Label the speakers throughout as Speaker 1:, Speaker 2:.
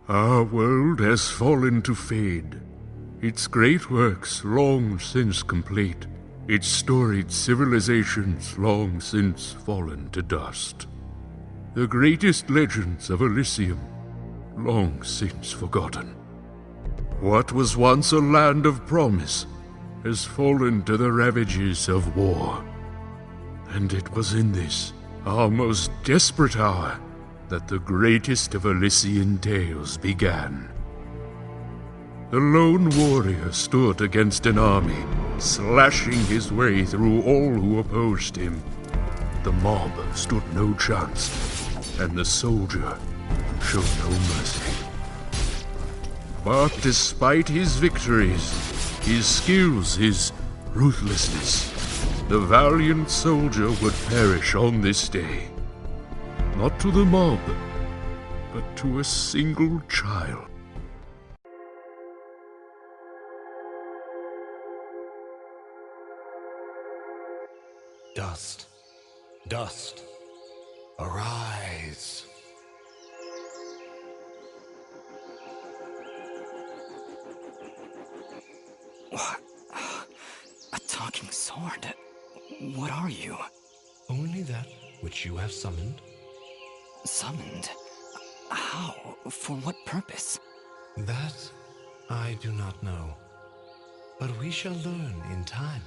Speaker 1: Our world has fallen to fade, its great works long since complete, its storied civilizations long since fallen to dust. The greatest legends of Elysium long since forgotten. What was once a land of promise has fallen to the ravages of war. And it was in this, our most desperate hour, that the greatest of Elysian tales began. The lone warrior stood against an army, slashing his way through all who opposed him. The mob stood no chance, and the soldier showed no mercy. But despite his victories, his skills, his ruthlessness, the valiant soldier would perish on this day. Not to the mob, but to a single child.
Speaker 2: Dust, dust, arise.
Speaker 3: What? A talking sword? What are you?
Speaker 2: Only that which you have summoned.
Speaker 3: Summoned? How? For what purpose?
Speaker 2: That I do not know. But we shall learn in time.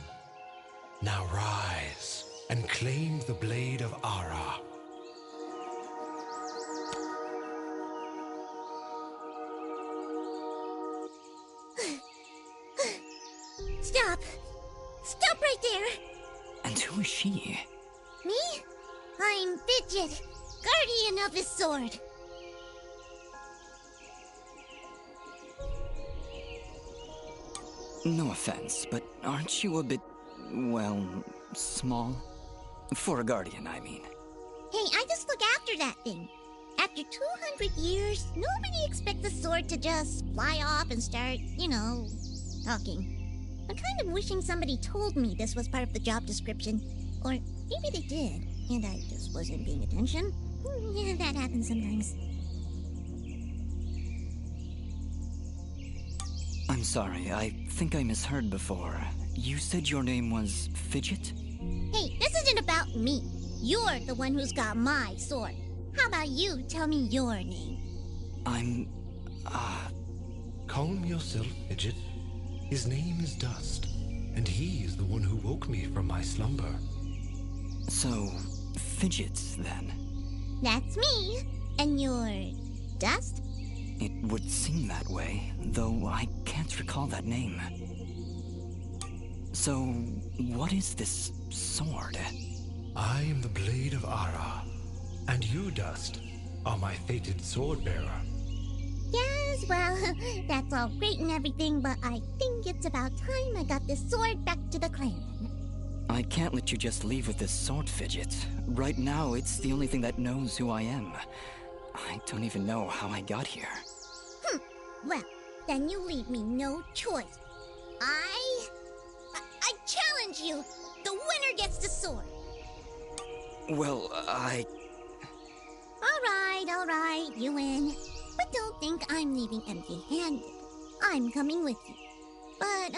Speaker 2: Now rise and claim the blade of Ara.
Speaker 4: Stop! Stop right there!
Speaker 3: And who is she?
Speaker 4: Me? I'm Fidget, guardian of his sword.
Speaker 3: No offense, but aren't you a bit, well, small? For a guardian, I mean.
Speaker 4: Hey, I just look after that thing. After 200 years, nobody expects the sword to just fly off and start, talking. I'm kind of wishing somebody told me this was part of the job description. Or maybe they did, and I just wasn't paying attention. Yeah, that happens sometimes.
Speaker 3: I'm sorry, I think I misheard before. You said your name was Fidget?
Speaker 4: Hey, this isn't about me. You're the one who's got my sword. How about you tell me your name?
Speaker 3: I'm...
Speaker 2: Calm yourself, Fidget. His name is Dust, and he is the one who woke me from my slumber.
Speaker 3: So, Fidget, then?
Speaker 4: That's me. And you're... Dust?
Speaker 3: It would seem that way, though I can't recall that name. So, what is this sword?
Speaker 2: I am the blade of Ara, and you, Dust, are my fated sword-bearer.
Speaker 4: Yes, well, that's all great and everything, but I think it's about time I got this sword back to the clan.
Speaker 3: I can't let you just leave with this sword, Fidget. Right now, it's the only thing that knows who I am. I don't even know how I got here.
Speaker 4: Well, then you leave me no choice. I challenge you! The winner gets the sword!
Speaker 3: Well,
Speaker 4: All right, you win. But don't think I'm leaving empty-handed. I'm coming with you. But,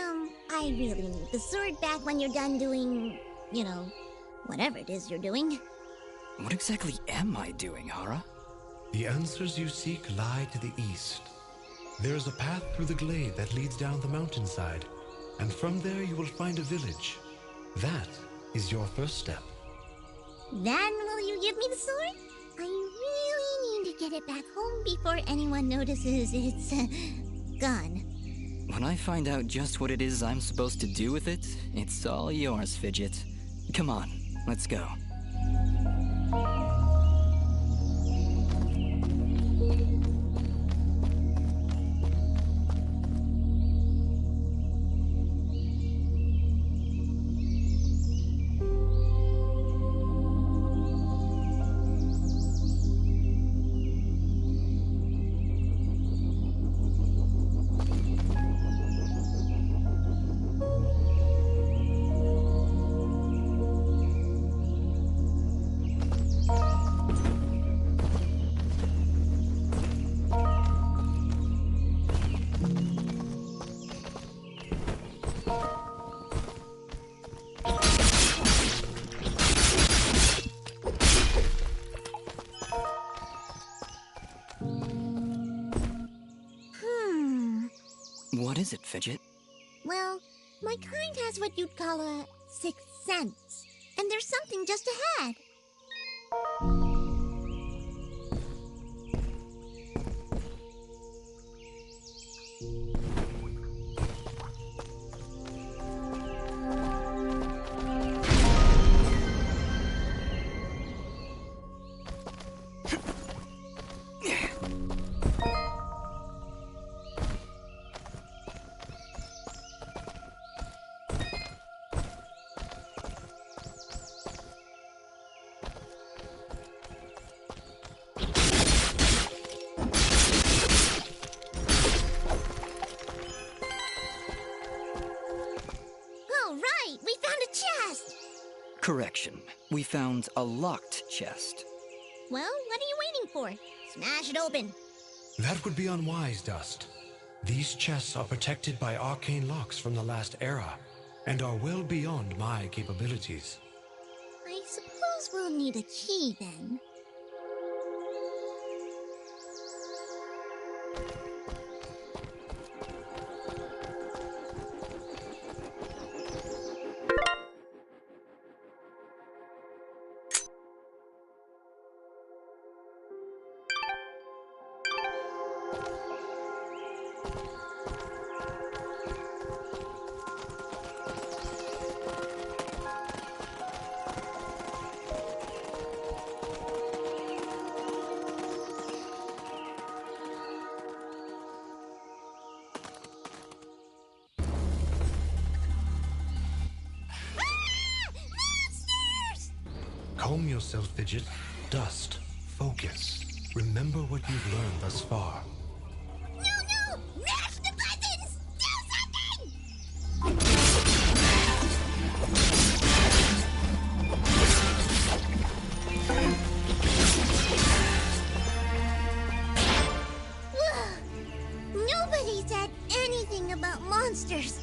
Speaker 4: I really need the sword back when you're done doing, whatever it is you're doing.
Speaker 3: What exactly am I doing, Ara?
Speaker 2: The answers you seek lie to the east. There is a path through the glade that leads down the mountainside, and from there you will find a village. That is your first step.
Speaker 4: Then will you give me the sword? I really need to get it back home before anyone notices it's gone.
Speaker 3: When I find out just what it is I'm supposed to do with it, it's all yours, Fidget. Come on, let's go. What is it, Fidget?
Speaker 4: Well, my kind has what you'd call a sixth sense. And there's something just ahead.
Speaker 3: Correction. We found a locked chest.
Speaker 4: Well, what are you waiting for? Smash it open.
Speaker 2: That would be unwise, Dust. These chests are protected by arcane locks from the last era, and are well beyond my capabilities.
Speaker 4: I suppose we'll need a key then.
Speaker 2: Calm yourself, Fidget. Dust. Focus. Remember what you've learned thus far.
Speaker 4: No! Mash the buttons! Do something! Nobody said anything about monsters.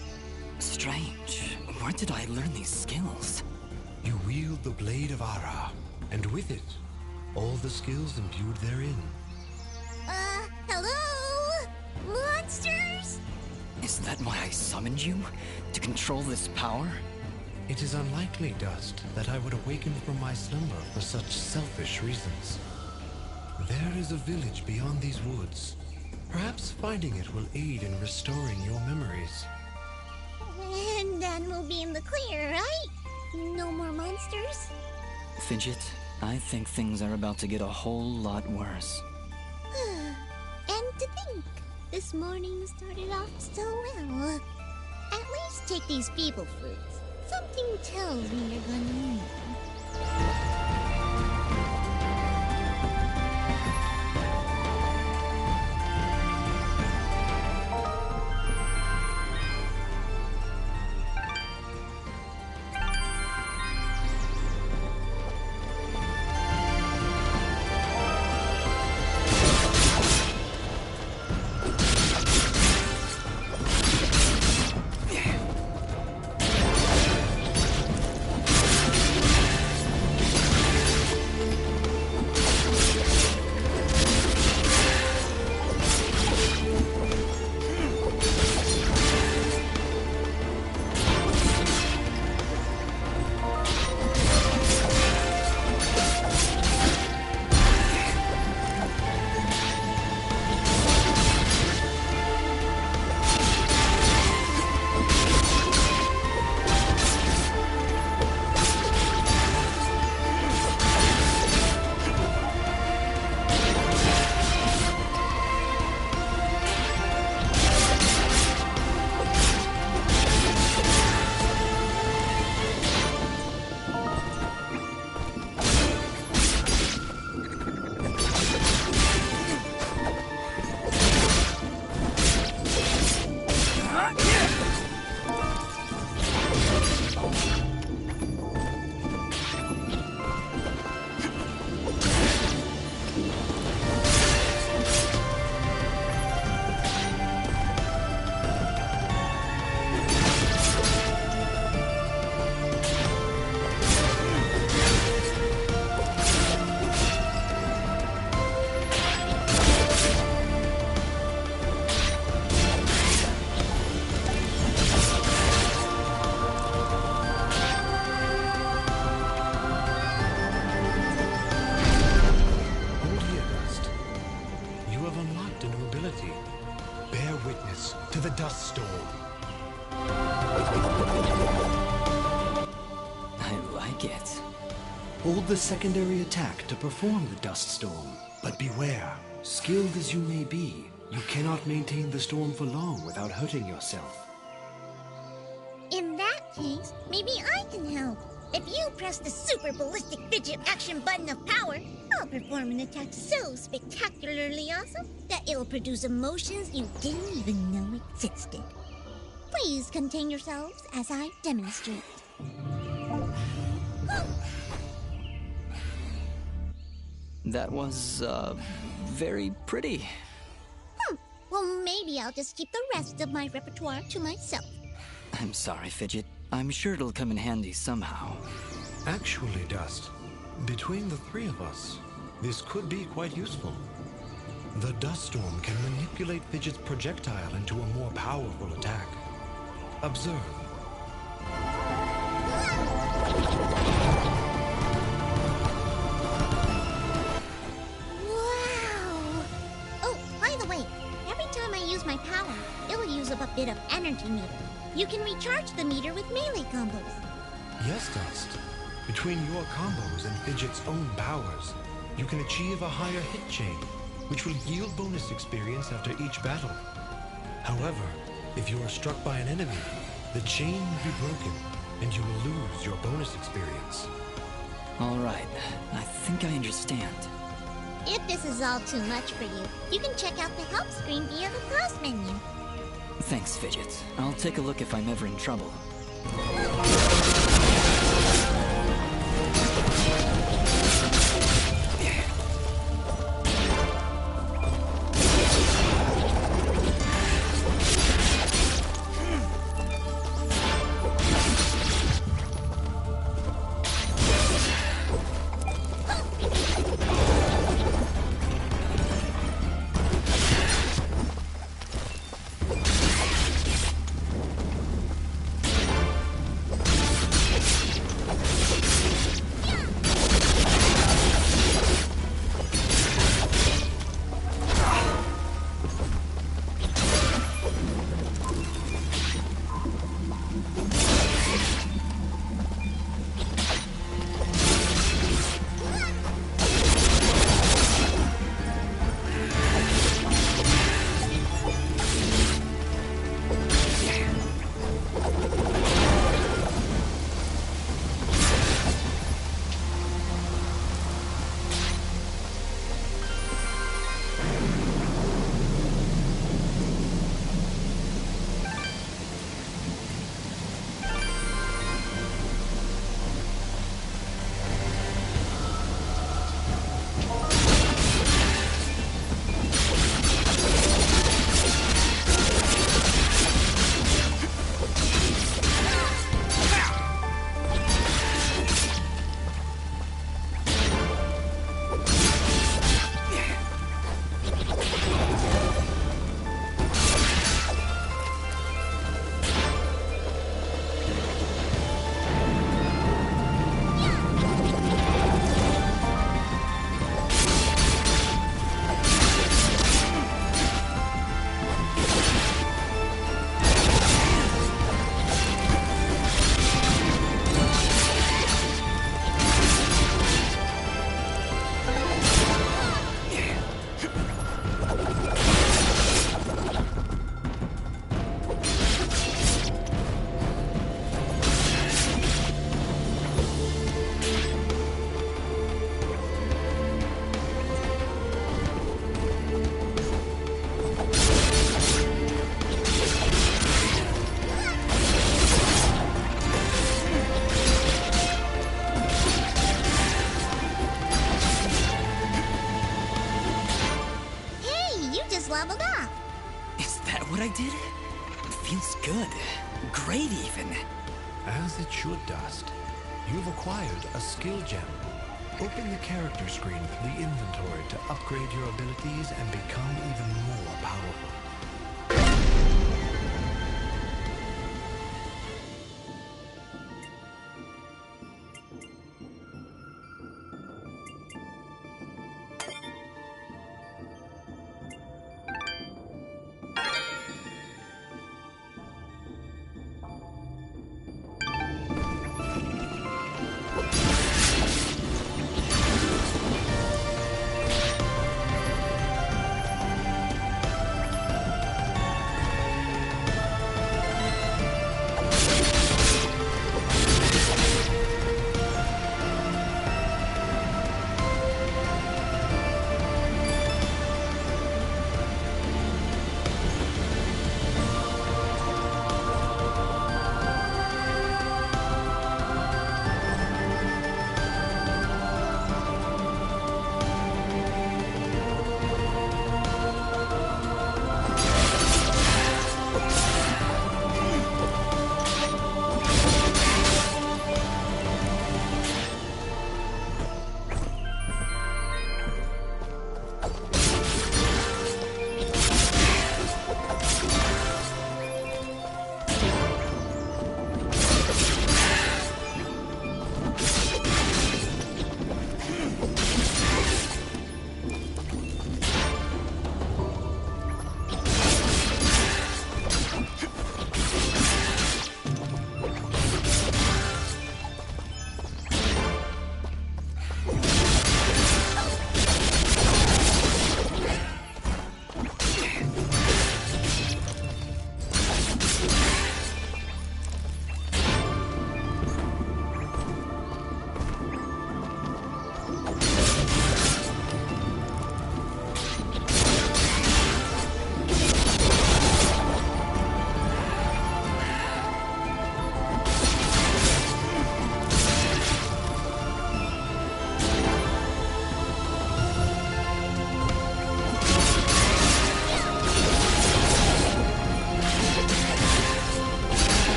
Speaker 3: Strange. Where did I learn these skills?
Speaker 2: You wield the Blade of Ara, and with it, all the skills imbued therein.
Speaker 4: Hello? Monsters?
Speaker 3: Is that why I summoned you? To control this power?
Speaker 2: It is unlikely, Dust, that I would awaken from my slumber for such selfish reasons. There is a village beyond these woods. Perhaps finding it will aid in restoring your memories.
Speaker 4: And then we'll be in the clear, right? No more monsters?
Speaker 3: Fidget, I think things are about to get a whole lot worse.
Speaker 4: And to think, this morning started off so well. At least take these people fruits. Something tells me you're gonna need them.
Speaker 3: like it.
Speaker 5: Hold the secondary attack to perform the dust storm. But beware, skilled as you may be, you cannot maintain the storm for long without hurting yourself.
Speaker 4: In that case, maybe I can help. If you press the super ballistic fidget action button of power, I'll perform an attack so spectacularly awesome that it'll produce emotions you didn't even know existed. Please contain yourselves as I demonstrate.
Speaker 3: That was, very pretty.
Speaker 4: Well, maybe I'll just keep the rest of my repertoire to myself.
Speaker 3: I'm sorry, Fidget. I'm sure it'll come in handy somehow.
Speaker 2: Actually, Dust, between the three of us, this could be quite useful. The dust storm can manipulate Fidget's projectile into a more powerful attack. Observe.
Speaker 4: Wow! Oh, by the way, every time I use my power, it'll use up a bit of energy meter. You can recharge the meter with melee combos.
Speaker 2: Yes, Dust. Between your combos and Fidget's own powers, you can achieve a higher hit chain, which will yield bonus experience after each battle. However, if you are struck by an enemy, the chain will be broken, and you will lose your bonus experience.
Speaker 3: All right, I think I understand.
Speaker 4: If this is all too much for you, you can check out the help screen via the pause menu.
Speaker 3: Thanks, Fidget. I'll take a look if I'm ever in trouble.
Speaker 4: Leveled up.
Speaker 3: Is that what I did? It feels good. Great, even.
Speaker 2: As it should, Dust. You've acquired a skill gem. Open the character screen for the inventory to upgrade your abilities and become even more powerful.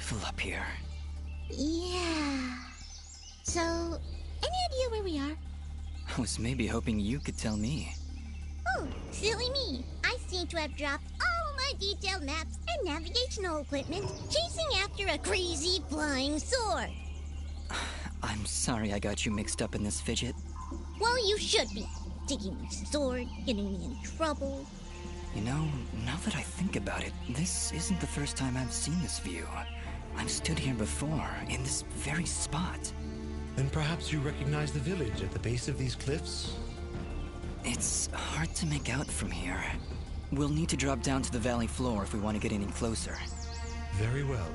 Speaker 3: beautiful up here.
Speaker 4: Yeah. So, any idea where we are?
Speaker 3: I was maybe hoping you could tell me.
Speaker 4: Oh, silly me. I seem to have dropped all my detailed maps and navigational equipment chasing after a crazy flying sword.
Speaker 3: I'm sorry I got you mixed up in this fidget.
Speaker 4: Well, you should be. Taking my sword, getting me in trouble.
Speaker 3: You know, now that I think about it, this isn't the first time I've seen this view. I've stood here before, in this very spot.
Speaker 2: Then perhaps you recognize the village at the base of these cliffs?
Speaker 3: It's hard to make out from here. We'll need to drop down to the valley floor if we want to get any closer.
Speaker 2: Very well.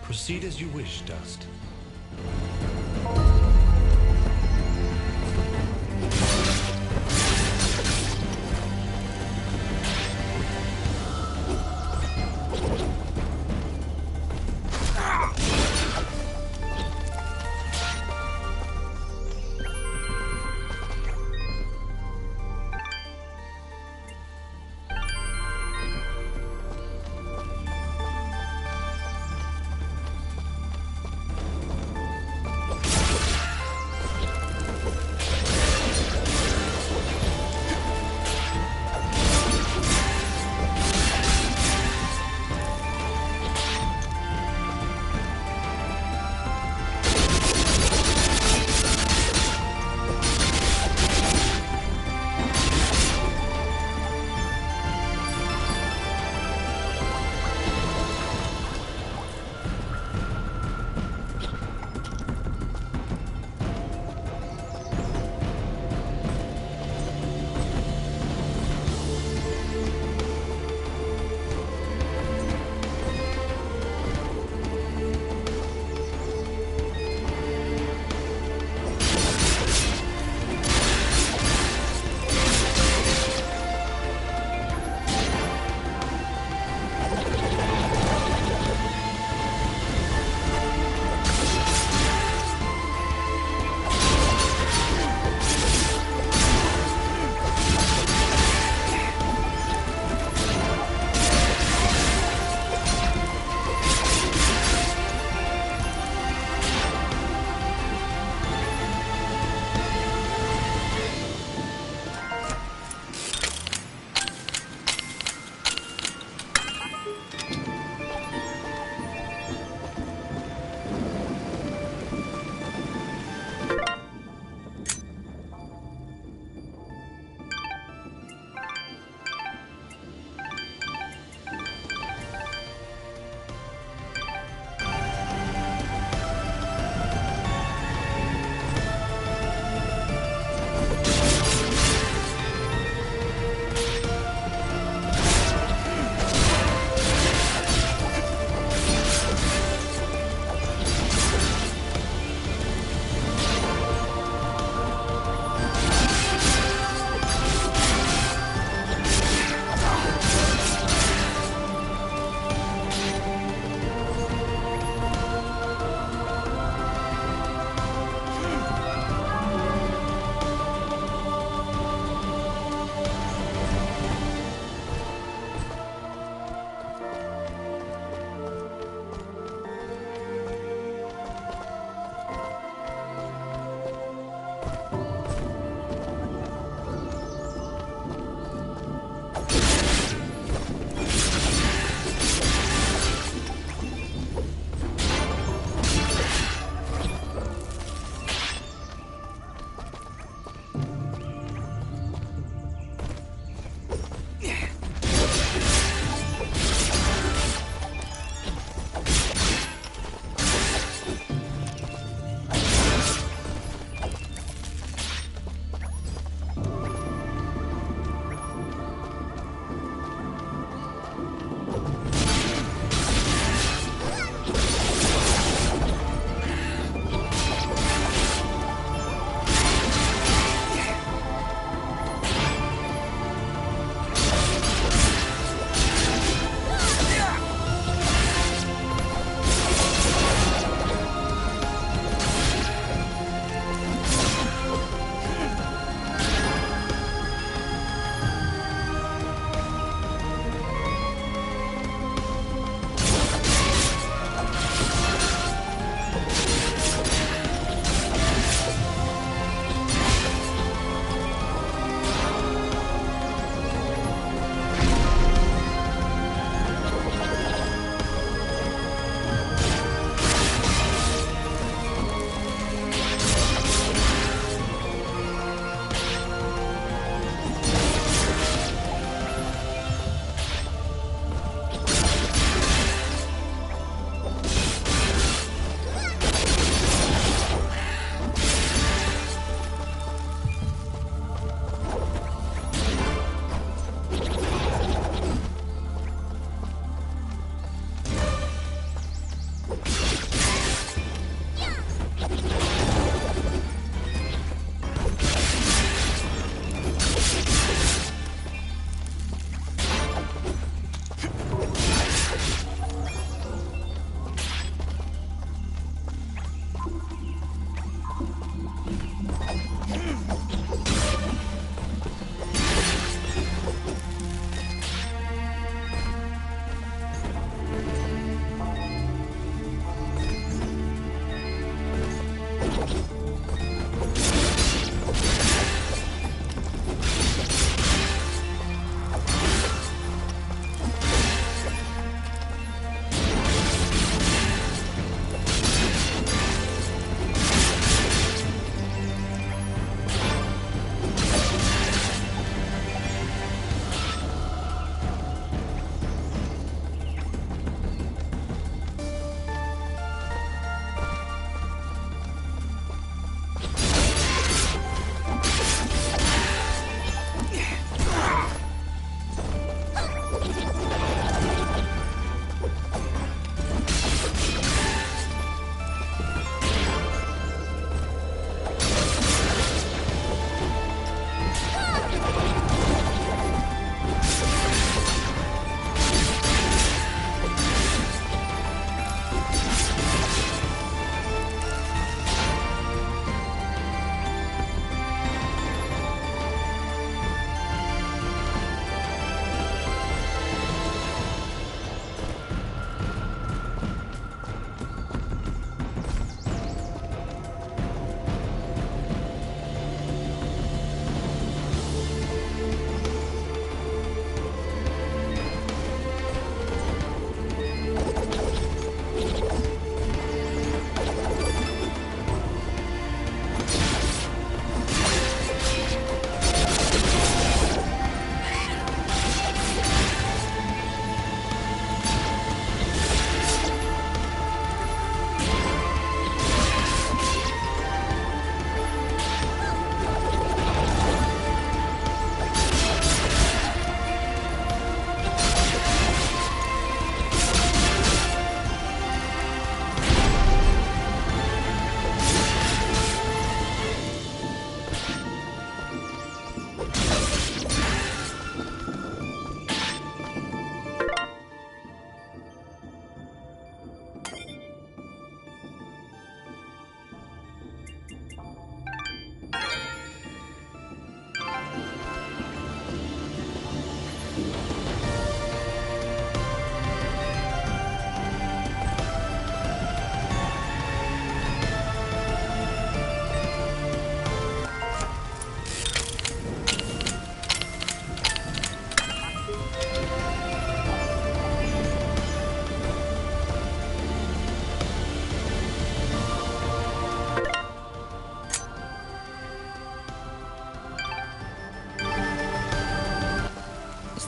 Speaker 2: Proceed as you wish, Dust.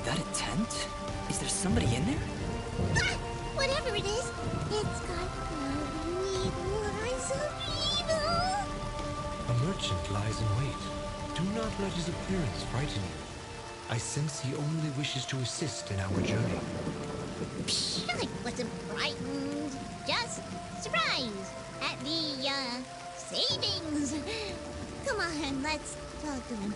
Speaker 3: that a tent? Is there somebody in there?
Speaker 4: Ah! Whatever it is, it's got evil eyes of evil.
Speaker 2: A merchant lies in wait. Do not let his appearance frighten you. I sense he only wishes to assist in our journey.
Speaker 4: Psh, I wasn't frightened. Just surprised at the, savings. Come on, let's talk to him.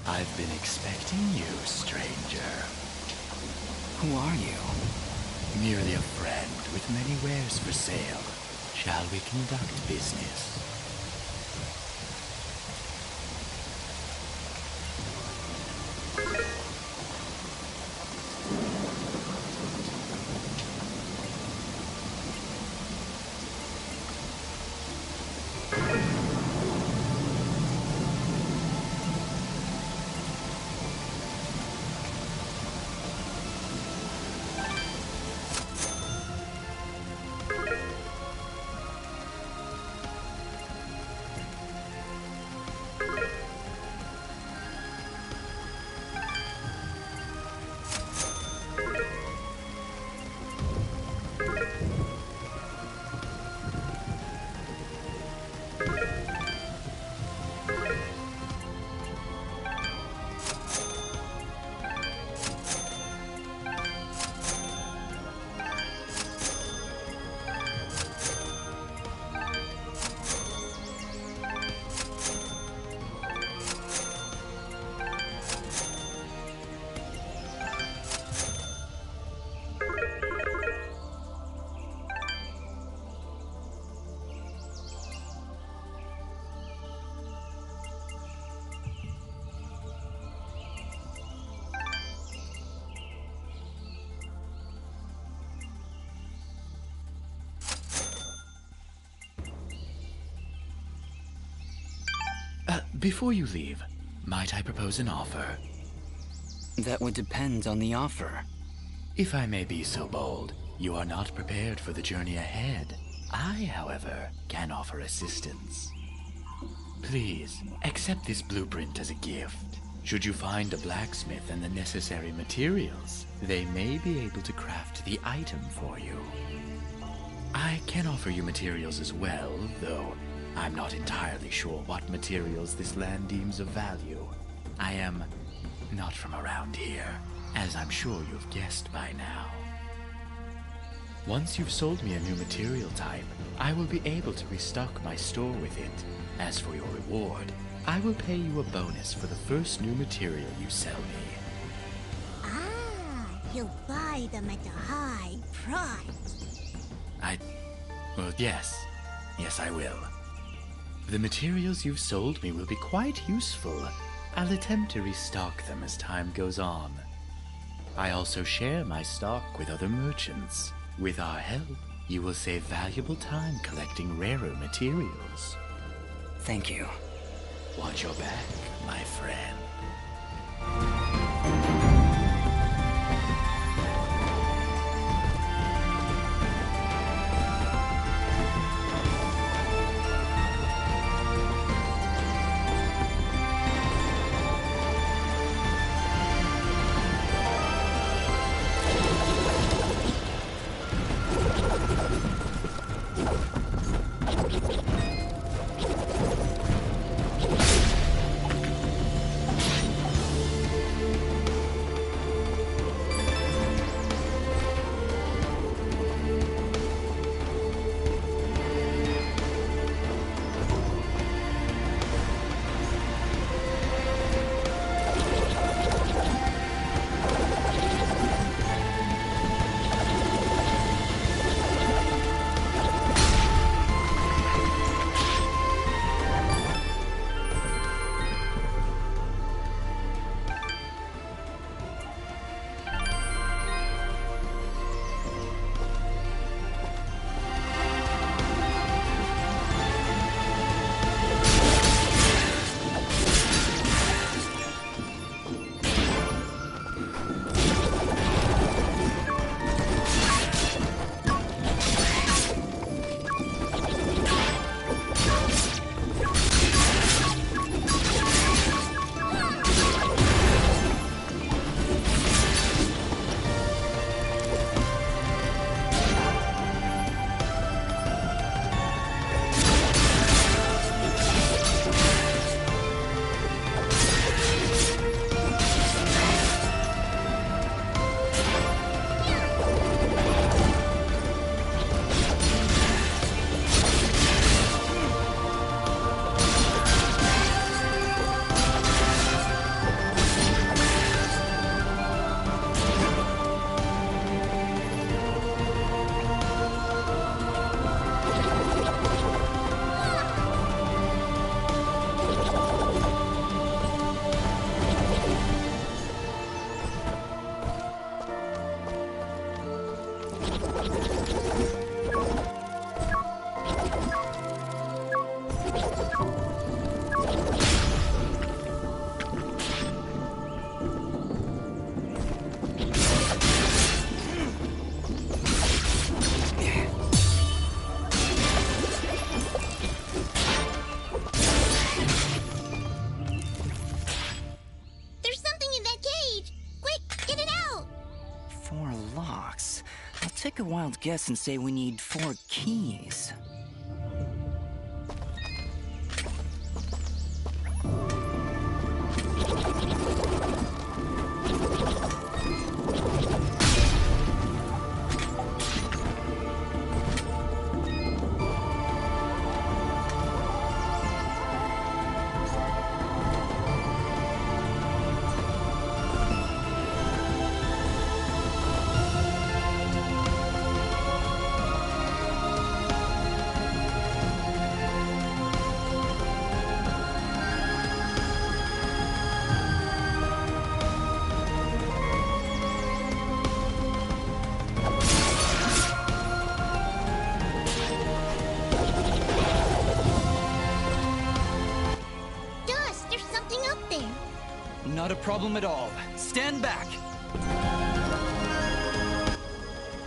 Speaker 6: I've been expecting you, stranger.
Speaker 3: Who are you?
Speaker 6: Merely a friend with many wares for sale. Shall we conduct business? Before you leave, might I propose an offer?
Speaker 3: That would depend on the offer.
Speaker 6: If I may be so bold, you are not prepared for the journey ahead. I, however, can offer assistance. Please, accept this blueprint as a gift. Should you find a blacksmith and the necessary materials, they may be able to craft the item for you. I can offer you materials as well, though I'm not entirely sure what materials this land deems of value. I am not from around here, as I'm sure you've guessed by now. Once you've sold me a new material type, I will be able to restock my store with it. As for your reward, I will pay you a bonus for the first new material you sell me.
Speaker 4: Ah, he'll buy them at a high price.
Speaker 6: Well, yes. Yes, I will. The materials you've sold me will be quite useful. I'll attempt to restock them as time goes on. I also share my stock with other merchants. With our help, you will save valuable time collecting rarer materials.
Speaker 3: Thank you.
Speaker 6: Watch your back, my friend.
Speaker 4: There's something in that cage! Quick, get it out!
Speaker 3: 4 locks. I'll take a wild guess and say we need 4 keys.
Speaker 4: Dust, there's something up there.
Speaker 3: Not a problem at all. Stand back.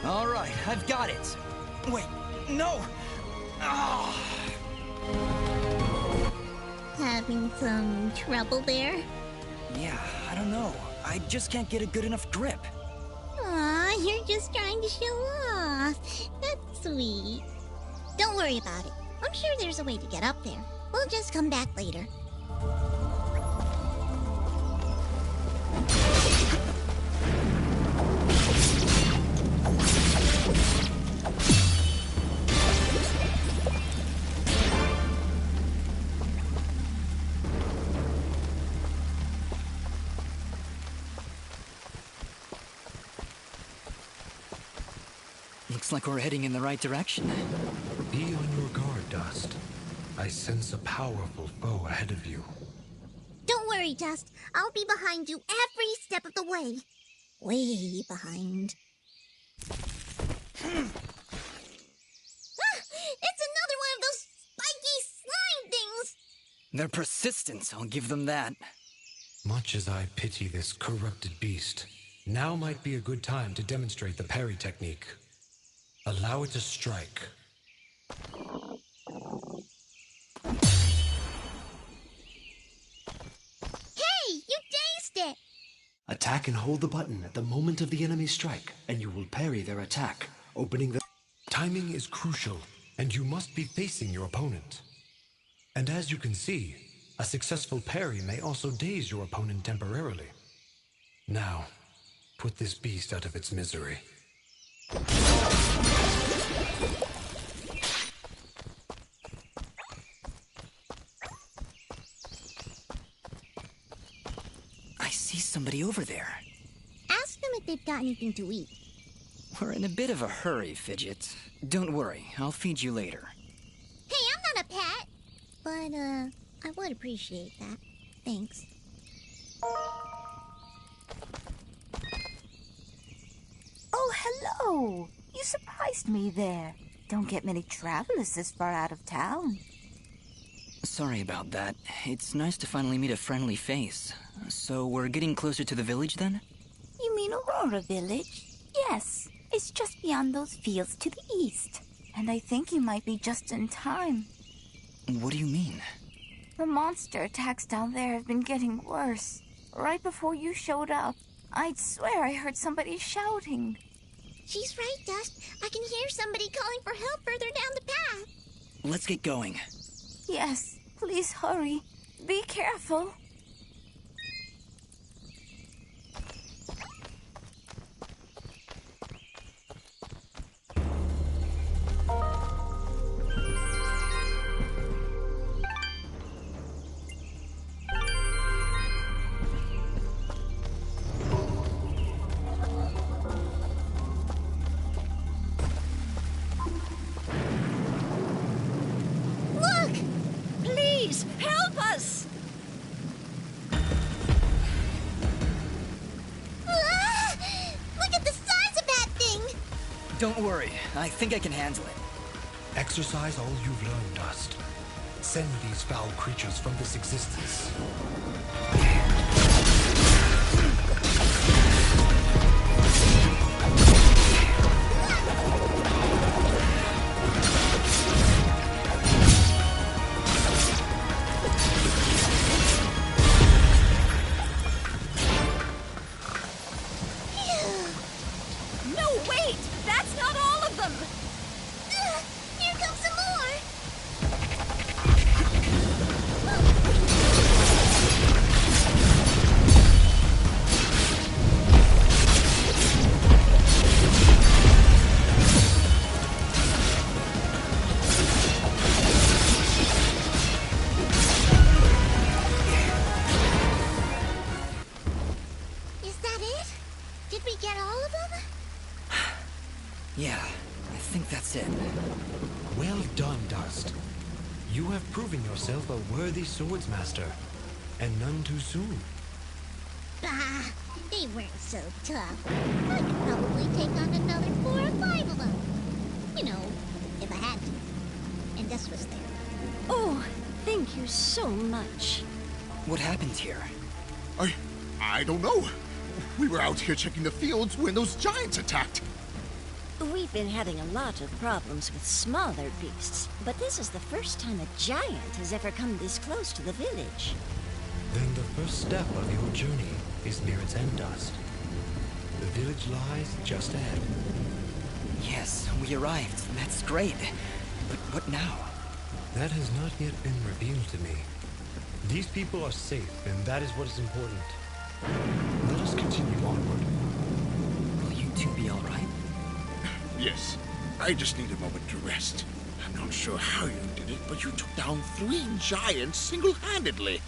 Speaker 3: All right, I've got it. Wait, no. Ah.
Speaker 4: Having some trouble there?
Speaker 3: Yeah, I don't know. I just can't get a good enough grip.
Speaker 4: Aw, you're just trying to show off. That's sweet. Don't worry about it. I'm sure there's a way to get up there. We'll just come back later.
Speaker 3: Looks like we're heading in the right direction.
Speaker 2: Be on your guard, Dust. I sense a powerful foe ahead of you.
Speaker 4: Don't worry, Dust. I'll be behind you every step of the way. Way behind. Ah, it's another one of those spiky slime things!
Speaker 3: They're persistent, I'll give them that.
Speaker 2: Much as I pity this corrupted beast, now might be a good time to demonstrate the parry technique. Allow it to strike.
Speaker 4: Hey, you dazed it!
Speaker 5: Attack and hold the button at the moment of the enemy's strike, and you will parry their attack, opening the...
Speaker 2: Timing is crucial, and you must be facing your opponent. And as you can see, a successful parry may also daze your opponent temporarily. Now, put this beast out of its misery.
Speaker 3: I see somebody over there.
Speaker 4: Ask them if they've got anything to eat.
Speaker 3: We're in a bit of a hurry, Fidget. Don't worry, I'll feed you later.
Speaker 4: Hey, I'm not a pet! But, I would appreciate that. Thanks.
Speaker 7: Oh, hello! You surprised me there. Don't get many travelers this far out of town.
Speaker 3: Sorry about that. It's nice to finally meet a friendly face. So we're getting closer to the village then?
Speaker 7: You mean Aurora Village? Yes, it's just beyond those fields to the east. And I think you might be just in time.
Speaker 3: What do you mean?
Speaker 7: The monster attacks down there have been getting worse. Right before you showed up, I'd swear I heard somebody shouting.
Speaker 4: She's right, Dust. I can hear somebody calling for help further down the path.
Speaker 3: Let's get going.
Speaker 7: Yes, please hurry. Be careful.
Speaker 3: Don't worry, I think I can handle it.
Speaker 2: Exercise all you've learned, Dust. Send these foul creatures from this existence.
Speaker 7: No, wait! That's not all of them!
Speaker 4: Here comes some more! Is that it? Did we get all of them?
Speaker 3: Yeah, I think that's it.
Speaker 2: Well done, Dust. You have proven yourself a worthy swordsmaster, and none too soon.
Speaker 4: Bah! They weren't so tough. I could probably take on another 4 or 5 of them. You know, if I had to. And Dust was there.
Speaker 8: Oh, thank you so much.
Speaker 3: What happened here?
Speaker 9: I don't know. We were out here checking the fields when those giants attacked.
Speaker 8: We've been having a lot of problems with smaller beasts, but this is the first time a giant has ever come this close to the village.
Speaker 2: Then the first step of your journey is near its end, Dust. The village lies just ahead.
Speaker 3: Yes, we arrived. That's great. But what now?
Speaker 2: That has not yet been revealed to me. These people are safe, and that is what is important. Let us continue onward.
Speaker 3: Will you two be all right?
Speaker 9: Yes, I just need a moment to rest. I'm not sure how you did it, but you took down 3 giants single-handedly.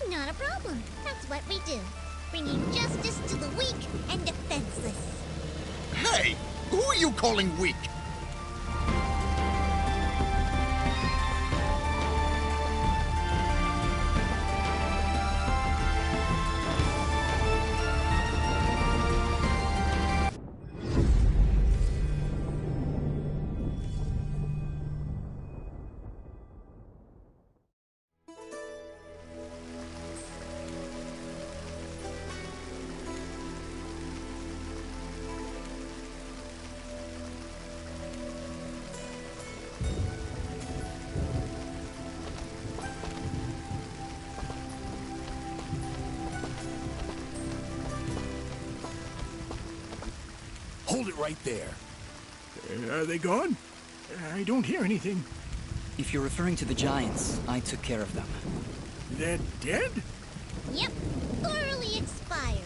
Speaker 4: Not a problem. That's what we do. Bringing justice to the weak and defenseless.
Speaker 9: Hey, who are you calling weak?
Speaker 10: Hold it right there.
Speaker 11: Are they gone? I don't hear anything.
Speaker 3: If you're referring to the giants, I took care of them.
Speaker 11: They're dead?
Speaker 4: Yep, thoroughly expired.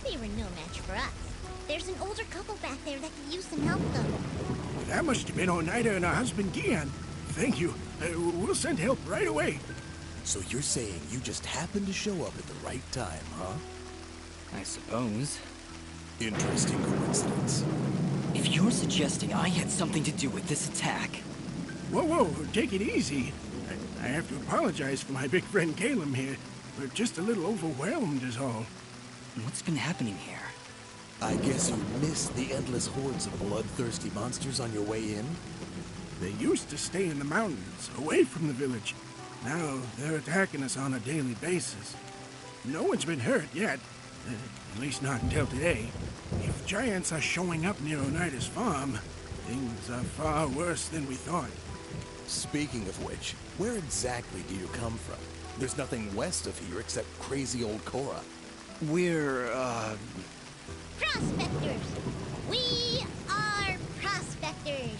Speaker 4: They were no match for us. There's an older couple back there that could use some help, though.
Speaker 11: That must have been Oneida and her husband Gian. Thank you. We'll send help right away.
Speaker 10: So you're saying you just happened to show up at the right time, huh?
Speaker 3: I suppose.
Speaker 10: Interesting coincidence.
Speaker 3: If you're suggesting I had something to do with this attack...
Speaker 11: Whoa, take it easy. I have to apologize for my big friend Caleb here. We're just a little overwhelmed is all.
Speaker 3: What's been happening here?
Speaker 10: I guess you missed the endless hordes of bloodthirsty monsters on your way in?
Speaker 11: They used to stay in the mountains, away from the village. Now they're attacking us on a daily basis. No one's been hurt yet. At least not until today. If giants are showing up near Oneida's farm, things are far worse than we thought.
Speaker 10: Speaking of which, where exactly do you come from? There's nothing west of here except crazy old Cora.
Speaker 3: We're,
Speaker 4: Prospectors! We are prospectors!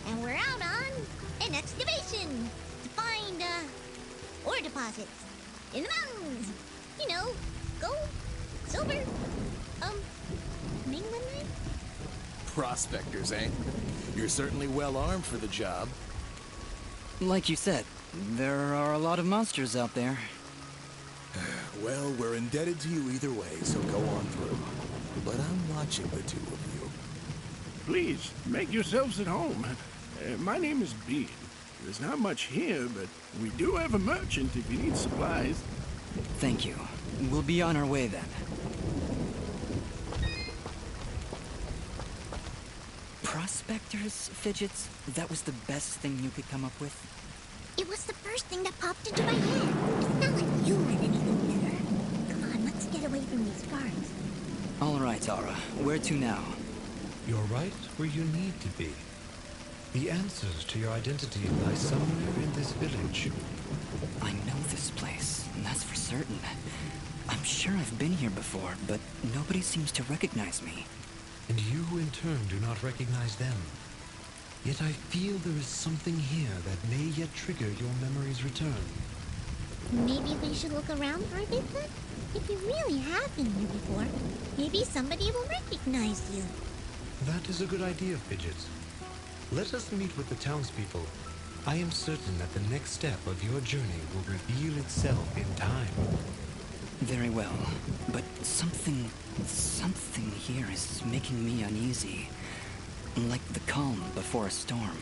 Speaker 4: And we're out on an excavation to find, ore deposits in the mountains. You know, gold, silver, Minglandite?
Speaker 10: Prospectors, eh? You're certainly well armed for the job.
Speaker 3: Like you said, there are a lot of monsters out there.
Speaker 10: Well, we're indebted to you either way, so go on through. But I'm watching the two of you.
Speaker 11: Please, make yourselves at home. My name is Bean. There's not much here, but we do have a merchant if you need supplies.
Speaker 3: Thank you. We'll be on our way then. Prospectors, Fidgets? That was the best thing you could come up with?
Speaker 4: It was the first thing that popped into my head. It's not like you read anything better. Come on, let's get away from these guards.
Speaker 3: All right, Ara. Where to now?
Speaker 2: You're right where you need to be. The answers to your identity lie somewhere in this village.
Speaker 3: I know this place, and that's for certain. I'm sure I've been here before, but nobody seems to recognize me.
Speaker 2: And you, in turn, do not recognize them. Yet I feel there is something here that may yet trigger your memory's return.
Speaker 4: Maybe we should look around for a bit then? If you really have been here before, maybe somebody will recognize you.
Speaker 2: That is a good idea, Fidget. Let us meet with the townspeople. I am certain that the next step of your journey will reveal itself in time.
Speaker 3: Very well, but something here is making me uneasy. Like the calm before a storm.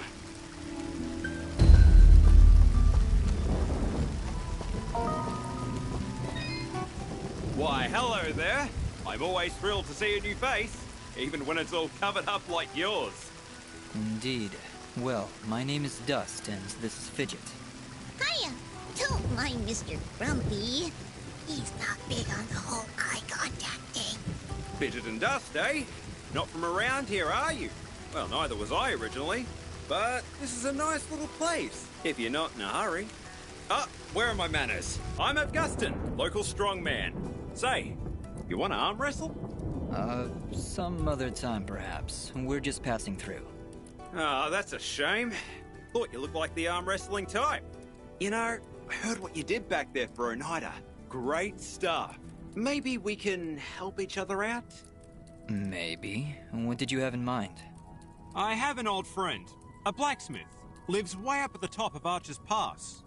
Speaker 12: Why, hello there. I'm always thrilled to see a new face, even when it's all covered up like yours.
Speaker 3: Indeed. Well, my name is Dust, and this is Fidget.
Speaker 4: Hiya! Don't mind Mr. Grumpy. He's not big on the whole eye contact thing.
Speaker 12: Fidget and Dust, eh? Not from around here, are you? Well, neither was I originally. But this is a nice little place, if you're not in a hurry. Where are my manners? I'm Augustin, local strongman. Say, you want to arm wrestle?
Speaker 3: Some other time perhaps. We're just passing through.
Speaker 12: Oh, that's a shame. Thought you looked like the arm wrestling type. You know, I heard what you did back there for Oneida. Great stuff. Maybe we can help each other out?
Speaker 3: Maybe. What did you have in mind?
Speaker 12: I have an old friend, a blacksmith. Lives way up at the top of Archer's Pass.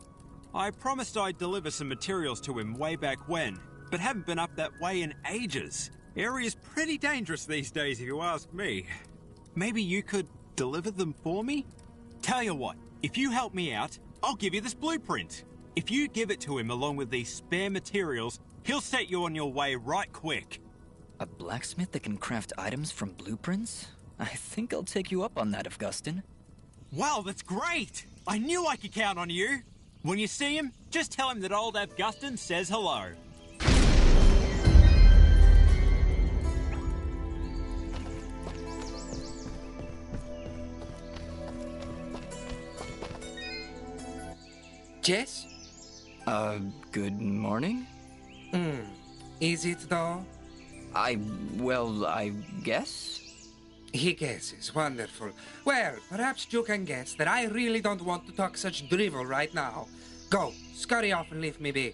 Speaker 12: I promised I'd deliver some materials to him way back when, but haven't been up that way in ages. Area's pretty dangerous these days if you ask me. Maybe you could deliver them for me? Tell you what, if you help me out, I'll give you this blueprint. If you give it to him along with these spare materials, he'll set you on your way right quick.
Speaker 3: A blacksmith that can craft items from blueprints? I think I'll take you up on that, Augustin.
Speaker 12: Wow, that's great! I knew I could count on you. When you see him, just tell him that old Augustin says hello.
Speaker 13: Jess?
Speaker 3: Good morning?
Speaker 13: Is it though?
Speaker 3: I guess?
Speaker 13: He guesses. Wonderful. Well, perhaps you can guess that I really don't want to talk such drivel right now. Go, scurry off and leave me be.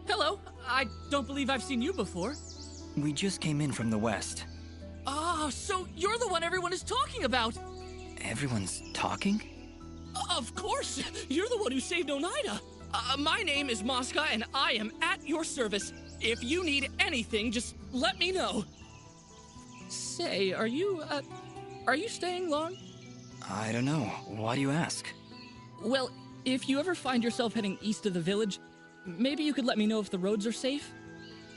Speaker 14: Hello. I don't believe I've seen you before.
Speaker 3: We just came in from the west.
Speaker 14: Oh, so you're the one everyone is talking about.
Speaker 3: Everyone's talking?
Speaker 14: Of course! You're the one who saved Oneida! My name is Mosca, and I am at your service. If you need anything, just let me know. Say, are you staying long?
Speaker 3: I don't know. Why do you ask?
Speaker 14: Well, if you ever find yourself heading east of the village, maybe you could let me know if the roads are safe?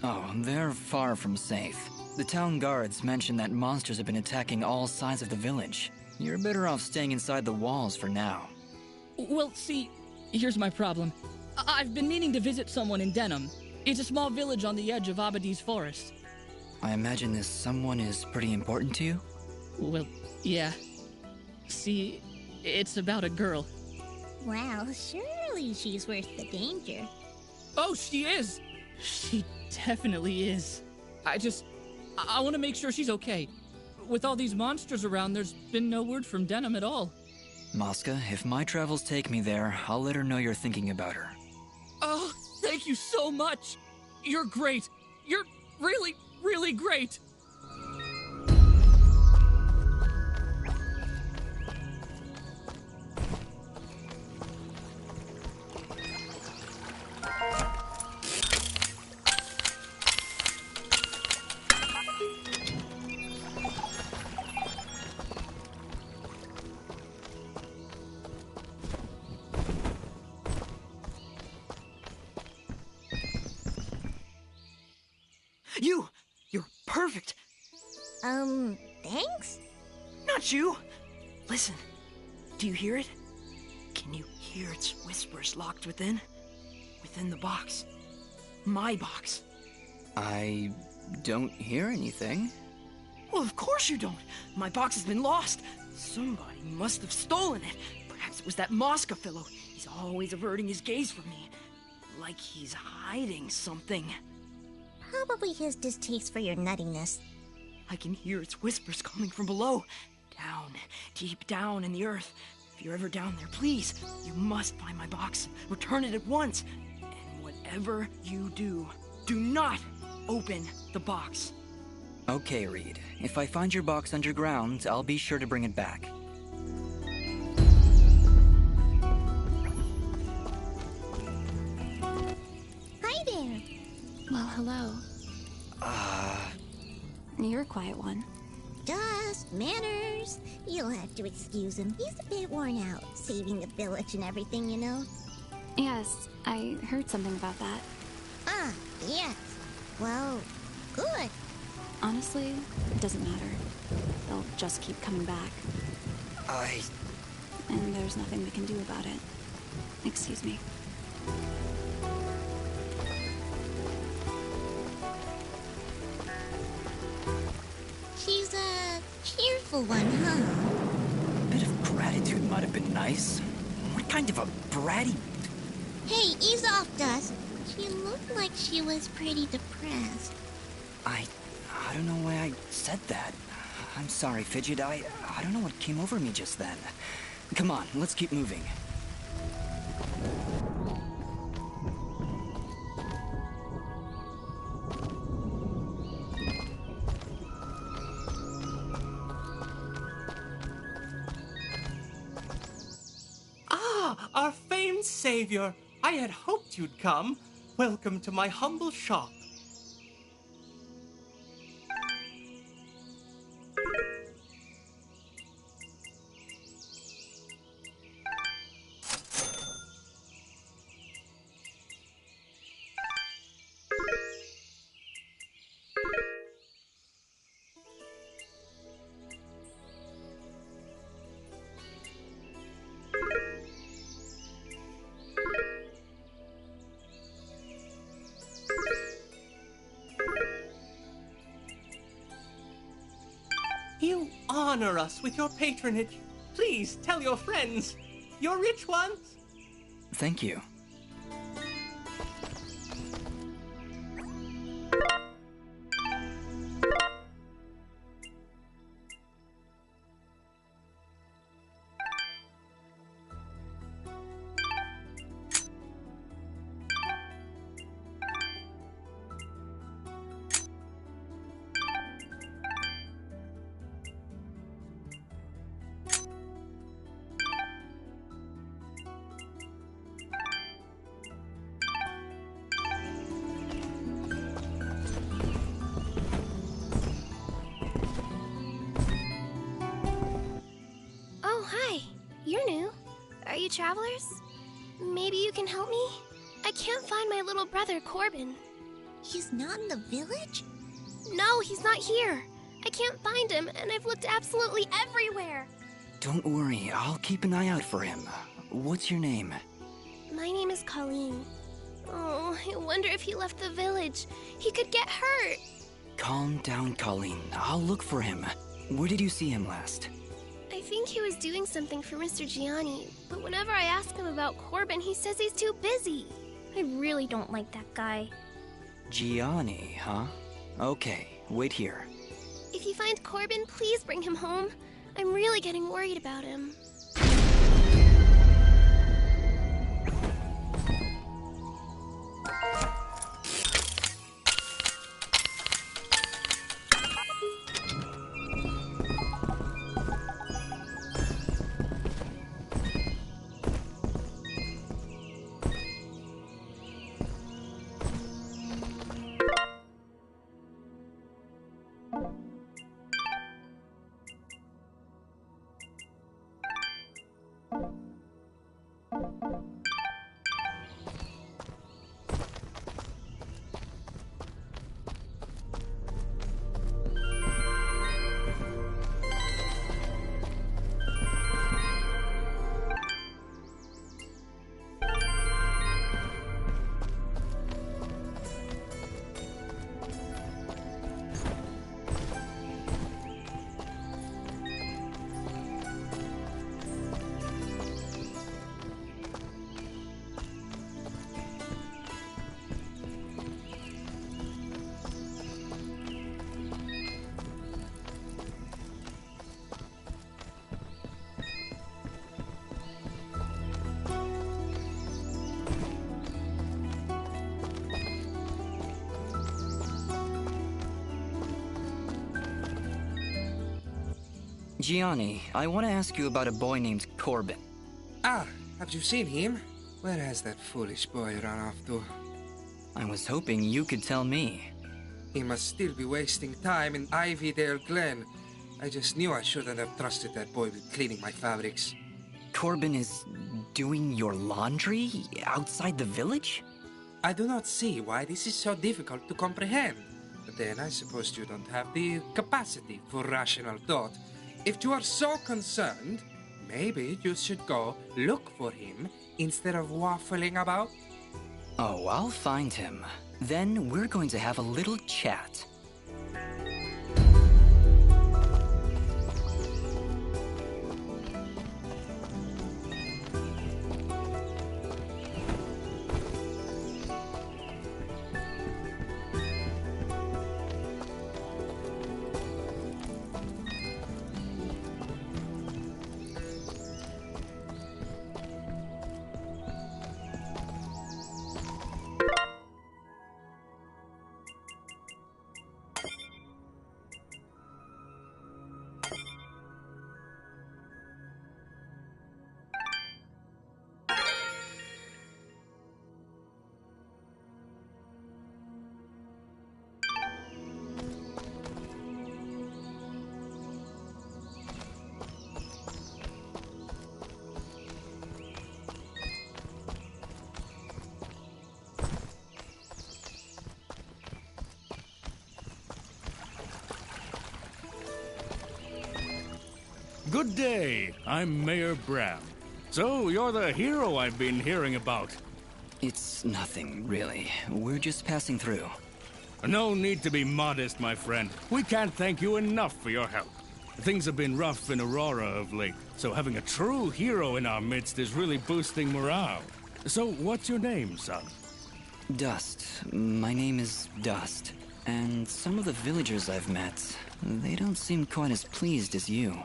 Speaker 3: Oh, they're far from safe. The town guards mentioned that monsters have been attacking all sides of the village. You're better off staying inside the walls for now.
Speaker 14: Well, see, here's my problem. I've been meaning to visit someone in Denham. It's a small village on the edge of Abadi's forest.
Speaker 3: I imagine this someone is pretty important to you?
Speaker 14: Well, yeah. See, it's about a girl.
Speaker 4: Well, surely she's worth the danger.
Speaker 14: Oh, she is! She definitely is. I want to make sure she's okay. With all these monsters around, there's been no word from Denham at all.
Speaker 3: Mosca, if my travels take me there, I'll let her know you're thinking about her.
Speaker 14: Oh, thank you so much. You're great. You're really, really great.
Speaker 15: You're perfect.
Speaker 4: Thanks?
Speaker 15: Not you. Listen, do you hear it? Can you hear its whispers locked within? Within the box. My box.
Speaker 3: I don't hear anything.
Speaker 15: Well, of course you don't. My box has been lost. Somebody must have stolen it. Perhaps it was that Mosca fellow. He's always averting his gaze from me. Like he's hiding something.
Speaker 4: Probably his distaste for your nuttiness.
Speaker 15: I can hear its whispers coming from below. Down, deep down in the earth. If you're ever down there, please, you must find my box. Return it at once. And whatever you do, do not open the box.
Speaker 3: Okay, Reed. If I find your box underground, I'll be sure to bring it back.
Speaker 4: Hi there.
Speaker 16: Well, hello. You're a quiet one.
Speaker 4: Dust, manners. You'll have to excuse him. He's a bit worn out, saving the village and everything, you know?
Speaker 16: Yes, I heard something about that.
Speaker 4: Ah, yes. Well, good.
Speaker 16: Honestly, it doesn't matter. They'll just keep coming back. And there's nothing we can do about it. Excuse me.
Speaker 4: She's a cheerful one, huh?
Speaker 3: A bit of gratitude might have been nice. What kind of a bratty...
Speaker 4: Hey, ease off, Dust. She looked like she was pretty depressed.
Speaker 3: I don't know why I said that. I'm sorry, Fidget. I don't know what came over me just then. Come on, let's keep moving.
Speaker 17: Ah, our famed savior. I had hoped you'd come. Welcome to my humble shop. You honor us with your patronage. Please tell your friends. Your rich ones.
Speaker 3: Thank you.
Speaker 18: You're new. Are you travelers? Maybe you can help me? I can't find my little brother, Corbin.
Speaker 4: He's not in the village?
Speaker 18: No, he's not here. I can't find him, and I've looked absolutely everywhere.
Speaker 3: Don't worry, I'll keep an eye out for him. What's your name?
Speaker 18: My name is Colleen. Oh, I wonder if he left the village. He could get hurt.
Speaker 3: Calm down, Colleen. I'll look for him. Where did you see him last?
Speaker 18: I think he was doing something for Mr. Gianni, but whenever I ask him about Corbin, he says he's too busy. I really don't like that guy.
Speaker 3: Gianni, huh? Okay, wait here.
Speaker 18: If you find Corbin, please bring him home. I'm really getting worried about him.
Speaker 3: Gianni, I want to ask you about a boy named Corbin.
Speaker 13: Ah, have you seen him? Where has that foolish boy run off to?
Speaker 3: I was hoping you could tell me.
Speaker 13: He must still be wasting time in Ivydale Glen. I just knew I shouldn't have trusted that boy with cleaning my fabrics.
Speaker 3: Corbin is doing your laundry outside the village?
Speaker 13: I do not see why this is so difficult to comprehend. But then I suppose you don't have the capacity for rational thought. If you are so concerned, maybe you should go look for him instead of waffling about.
Speaker 3: Oh, I'll find him. Then we're going to have a little chat.
Speaker 19: Good day. I'm Mayor Bram. So, you're the hero I've been hearing about.
Speaker 3: It's nothing, really. We're just passing through.
Speaker 19: No need to be modest, my friend. We can't thank you enough for your help. Things have been rough in Aurora of late, so having a true hero in our midst is really boosting morale. So, what's your name, son?
Speaker 3: Dust. My name is Dust. And some of the villagers I've met, they don't seem quite as pleased as you.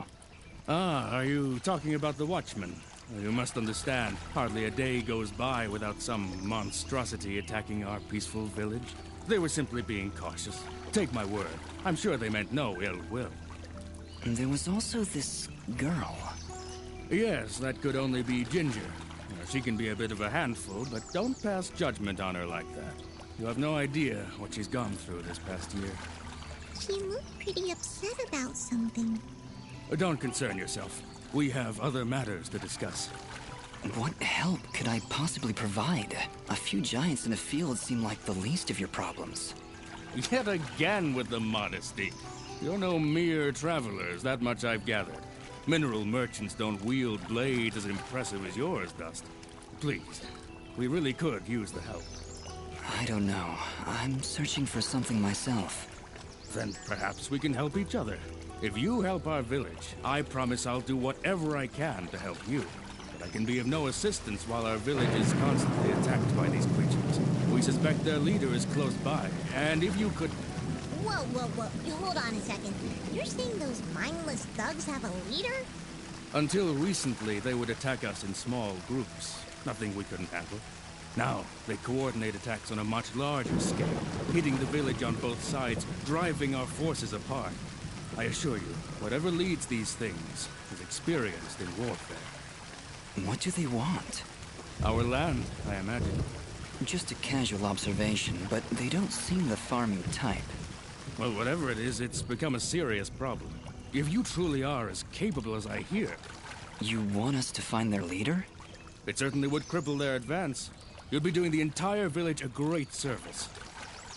Speaker 19: Ah, are you talking about the Watchmen? You must understand, hardly a day goes by without some monstrosity attacking our peaceful village. They were simply being cautious. Take my word, I'm sure they meant no ill will.
Speaker 3: There was also this girl.
Speaker 19: Yes, that could only be Ginger. She can be a bit of a handful, but don't pass judgment on her like that. You have no idea what she's gone through this past year.
Speaker 4: She looked pretty upset about something.
Speaker 19: Don't concern yourself. We have other matters to discuss.
Speaker 3: What help could I possibly provide? A few giants in a field seem like the least of your problems.
Speaker 19: Yet again with the modesty. You're no mere travelers, that much I've gathered. Mineral merchants don't wield blades as impressive as yours, Dust. Please, we really could use the help.
Speaker 3: I don't know. I'm searching for something myself.
Speaker 19: Then perhaps we can help each other. If you help our village, I promise I'll do whatever I can to help you. But I can be of no assistance while our village is constantly attacked by these creatures. We suspect their leader is close by, and if you could...
Speaker 4: Whoa. You hold on a second. You're saying those mindless thugs have a leader?
Speaker 19: Until recently, they would attack us in small groups. Nothing we couldn't handle. Now, they coordinate attacks on a much larger scale, hitting the village on both sides, driving our forces apart. I assure you, whatever leads these things is experienced in warfare.
Speaker 3: What do they want?
Speaker 19: Our land, I imagine.
Speaker 3: Just a casual observation, but they don't seem the farming type.
Speaker 19: Well, whatever it is, it's become a serious problem. If you truly are as capable as I hear...
Speaker 3: You want us to find their leader?
Speaker 19: It certainly would cripple their advance. You'll be doing the entire village a great service.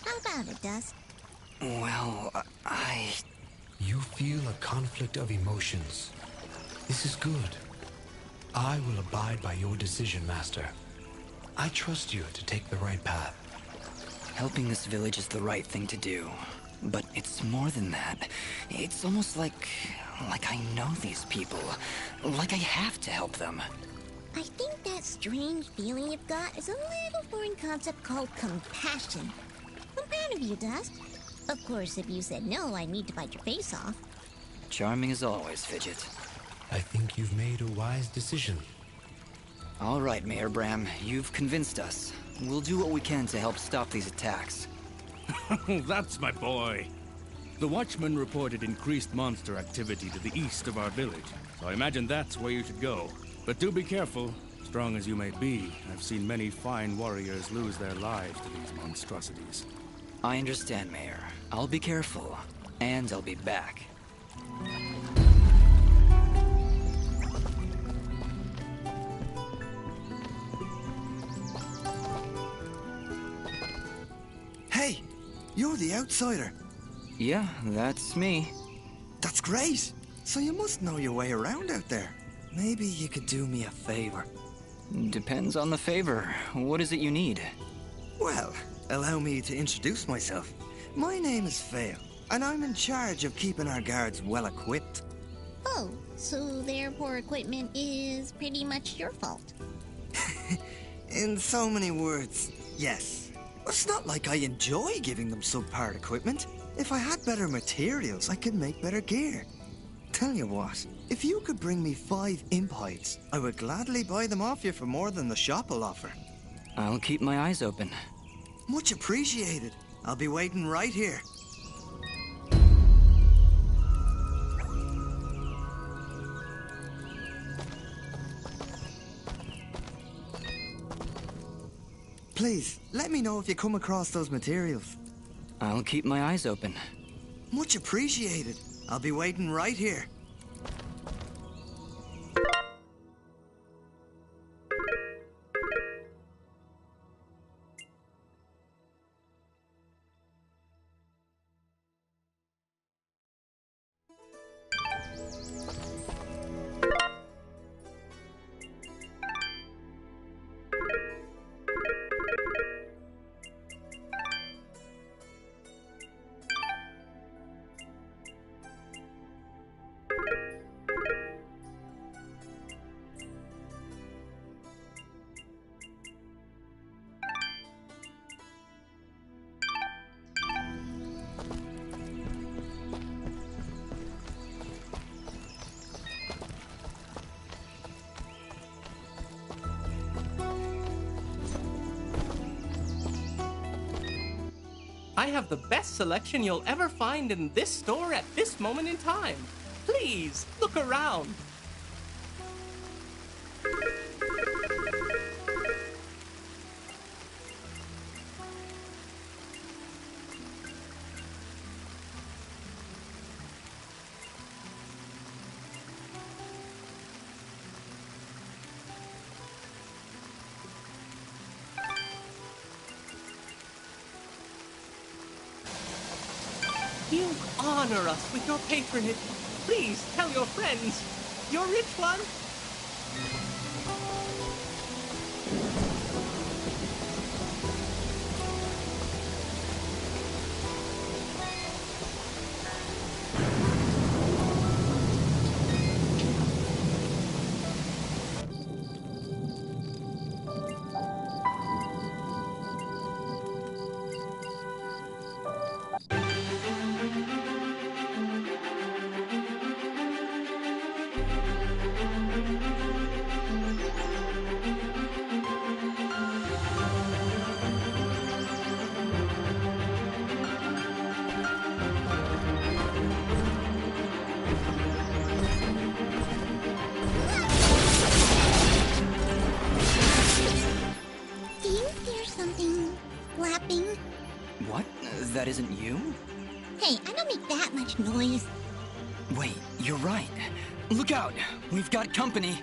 Speaker 4: How about it, Dust?
Speaker 3: Well,
Speaker 2: You feel a conflict of emotions. This is good. I will abide by your decision, Master. I trust you to take the right path.
Speaker 3: Helping this village is the right thing to do. But it's more than that. It's almost like I know these people. Like I have to help them.
Speaker 4: I think that strange feeling you've got is a little foreign concept called compassion. I'm proud of you, Dust. Of course, if you said no, I'd need to bite your face off.
Speaker 3: Charming as always, Fidget.
Speaker 2: I think you've made a wise decision.
Speaker 3: All right, Mayor Bram, you've convinced us. We'll do what we can to help stop these attacks.
Speaker 19: That's my boy. The watchman reported increased monster activity to the east of our village, so I imagine that's where you should go. But do be careful. Strong as you may be, I've seen many fine warriors lose their lives to these monstrosities.
Speaker 3: I understand, Mayor. I'll be careful, and I'll be back.
Speaker 20: Hey, you're the outsider.
Speaker 3: Yeah, that's me.
Speaker 20: That's great. So you must know your way around out there. Maybe you could do me a favor.
Speaker 3: Depends on the favor. What is it you need?
Speaker 20: Well, allow me to introduce myself. My name is Fail, and I'm in charge of keeping our guards well equipped.
Speaker 4: Oh, so their poor equipment is pretty much your fault.
Speaker 20: In so many words, yes. It's not like I enjoy giving them subpar equipment. If I had better materials, I could make better gear. Tell you what, if you could bring me 5 imp hides, I would gladly buy them off you for more than the shop will offer.
Speaker 3: I'll keep my eyes open.
Speaker 20: Much appreciated. I'll be waiting right here. Please, let me know if you come across those materials.
Speaker 3: I'll keep my eyes open.
Speaker 20: Much appreciated. I'll be waiting right here.
Speaker 17: I have the best selection you'll ever find in this store at this moment in time. Please, look around. You honor us with your patronage. Please tell your friends. You're rich one.
Speaker 3: That isn't you?
Speaker 4: Hey, I don't make that much noise.
Speaker 3: Wait, you're right. Look out! We've got company!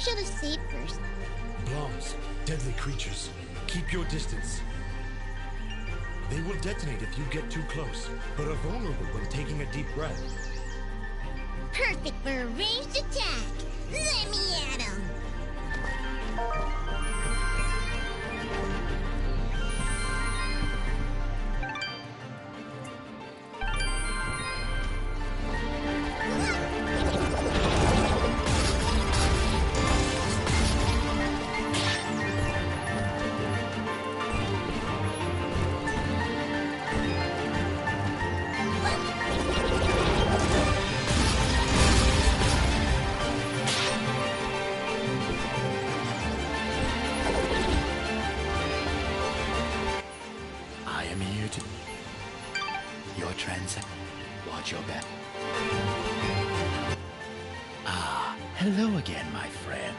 Speaker 4: should have saved first.
Speaker 21: Bombs, deadly creatures. Keep your distance. They will detonate if you get too close, but are vulnerable when taking a deep breath.
Speaker 4: Perfect for a ranged attack. Let me at him.
Speaker 6: Watch your back. Ah, hello again, my friend.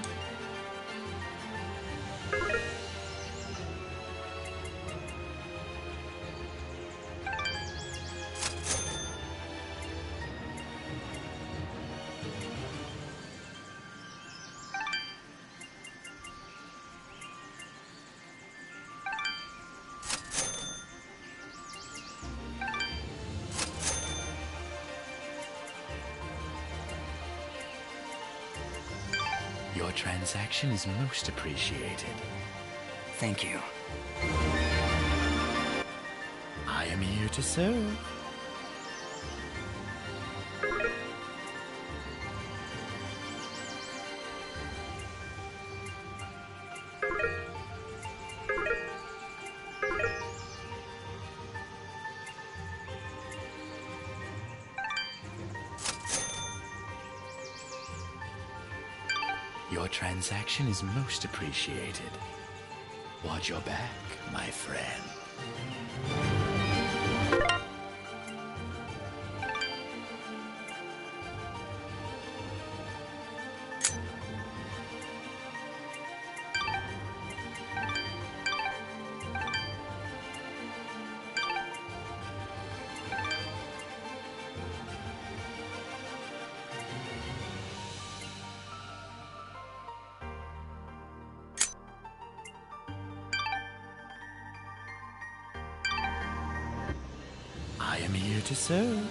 Speaker 6: Your transaction is most appreciated.
Speaker 3: Thank you.
Speaker 6: I am here to serve. Your transaction is most appreciated. Watch your back, my friend. I am here to serve.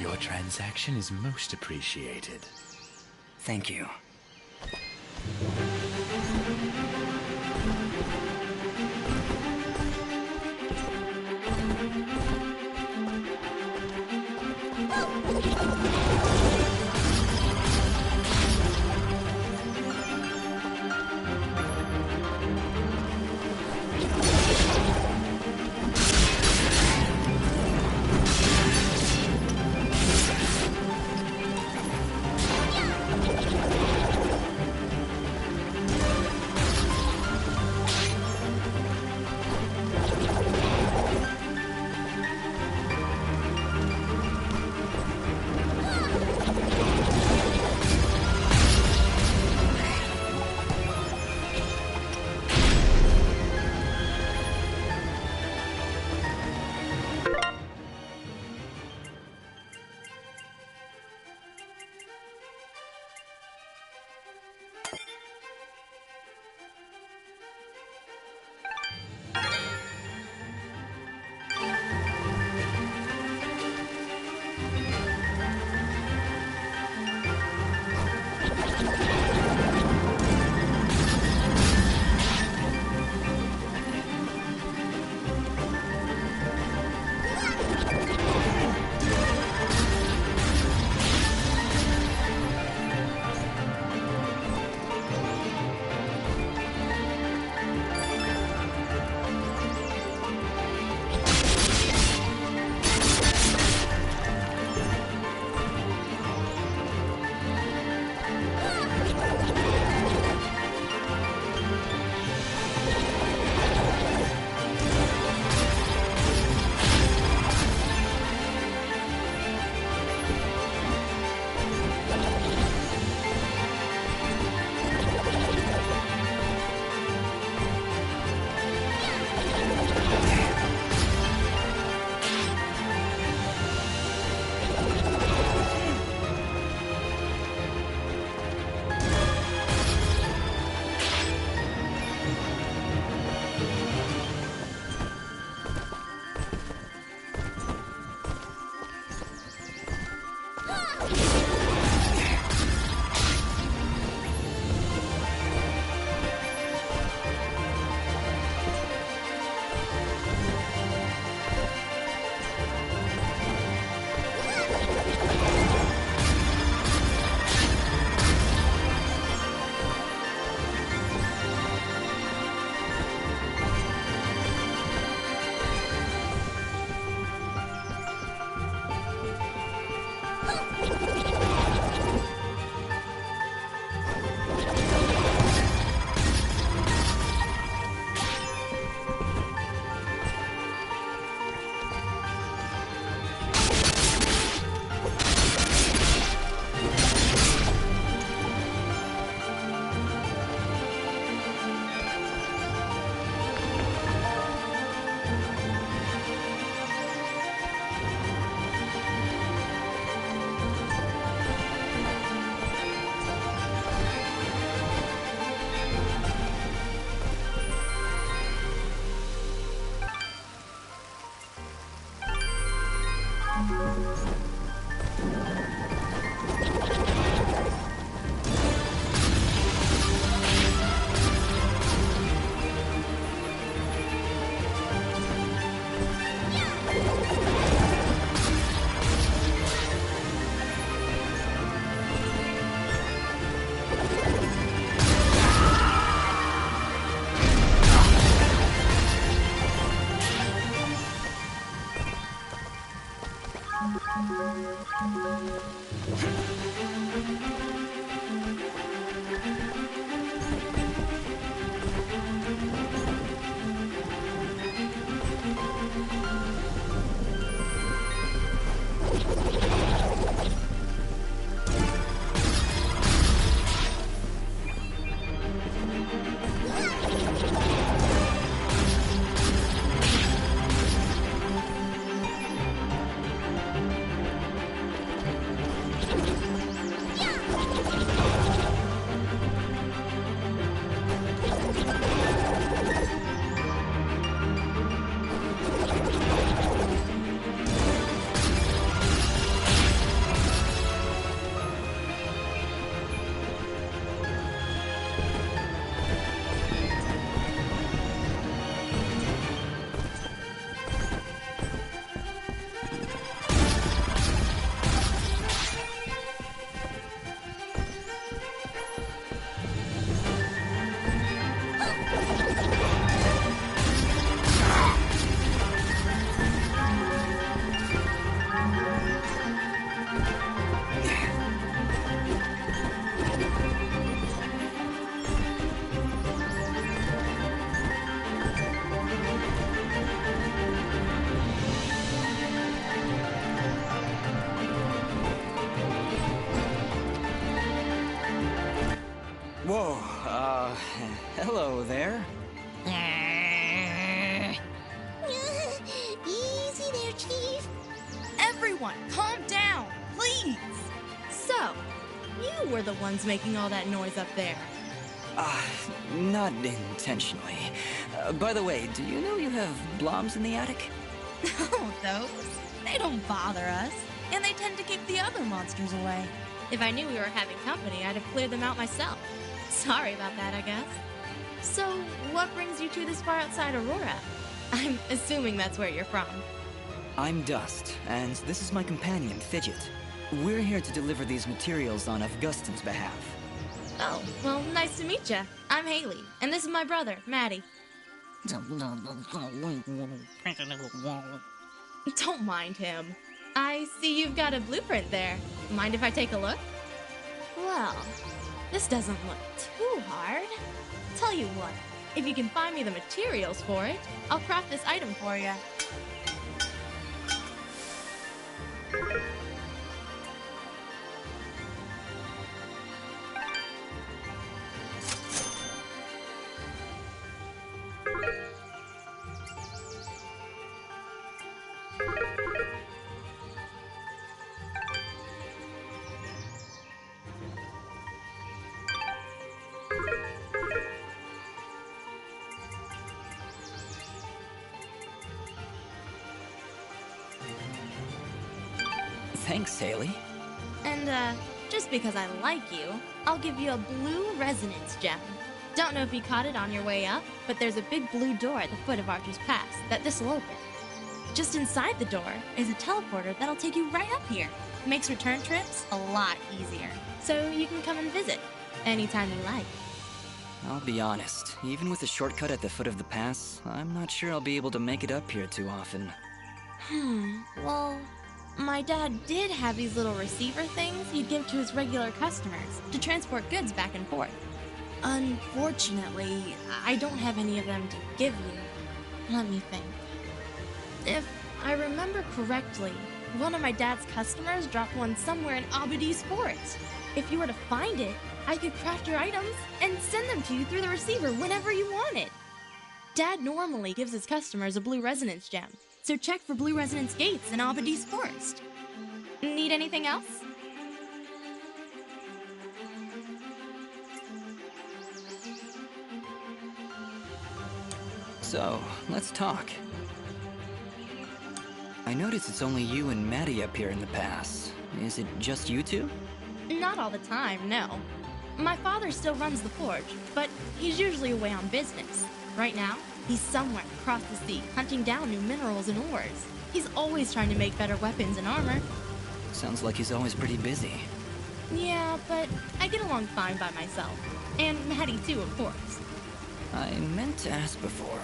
Speaker 6: Your transaction is most appreciated.
Speaker 3: Thank you. Whoa, hello there.
Speaker 4: Easy there, Chief.
Speaker 15: Everyone, calm down, please. So, you were the ones making all that noise up there.
Speaker 3: Not intentionally. By the way, do you know you have bloms in the attic?
Speaker 15: Oh, those? They don't bother us. And they tend to keep the other monsters away. If I knew we were having company, I'd have cleared them out myself. Sorry about that, I guess. So, what brings you two this far outside Aurora? I'm assuming that's where you're from.
Speaker 3: I'm Dust, and this is my companion, Fidget. We're here to deliver these materials on Augustin's behalf.
Speaker 15: Oh, well, nice to meet ya. I'm Haley, and this is my brother, Maddie. Don't mind him. I see you've got a blueprint there. Mind if I take a look? Well, this doesn't look too hard. Tell you what, if you can find me the materials for it, I'll craft this item for you.
Speaker 3: Thanks, Haley.
Speaker 15: And, just because I like you, I'll give you a blue resonance gem. Don't know if you caught it on your way up, but there's a big blue door at the foot of Archer's Pass that this'll open. Just inside the door is a teleporter that'll take you right up here. Makes return trips a lot easier. So you can come and visit anytime you like.
Speaker 3: I'll be honest, even with a shortcut at the foot of the pass, I'm not sure I'll be able to make it up here too often.
Speaker 15: Well, my dad did have these little receiver things he'd give to his regular customers to transport goods back and forth. Unfortunately, I don't have any of them to give you. Let me think. If I remember correctly, one of my dad's customers dropped one somewhere in Abadi's forest. If you were to find it, I could craft your items and send them to you through the receiver whenever you wanted. Dad normally gives his customers a blue resonance gem, so check for blue resonance gates in Abadi's forest. Need anything else?
Speaker 3: So, let's talk. I notice it's only you and Maddie up here in the pass. Is it just you two?
Speaker 15: Not all the time, no. My father still runs the forge, but he's usually away on business. Right now, he's somewhere across the sea hunting down new minerals and ores. He's always trying to make better weapons and armor.
Speaker 3: Sounds like he's always pretty busy.
Speaker 15: Yeah, but I get along fine by myself. And Maddie too, of course.
Speaker 3: I meant to ask before,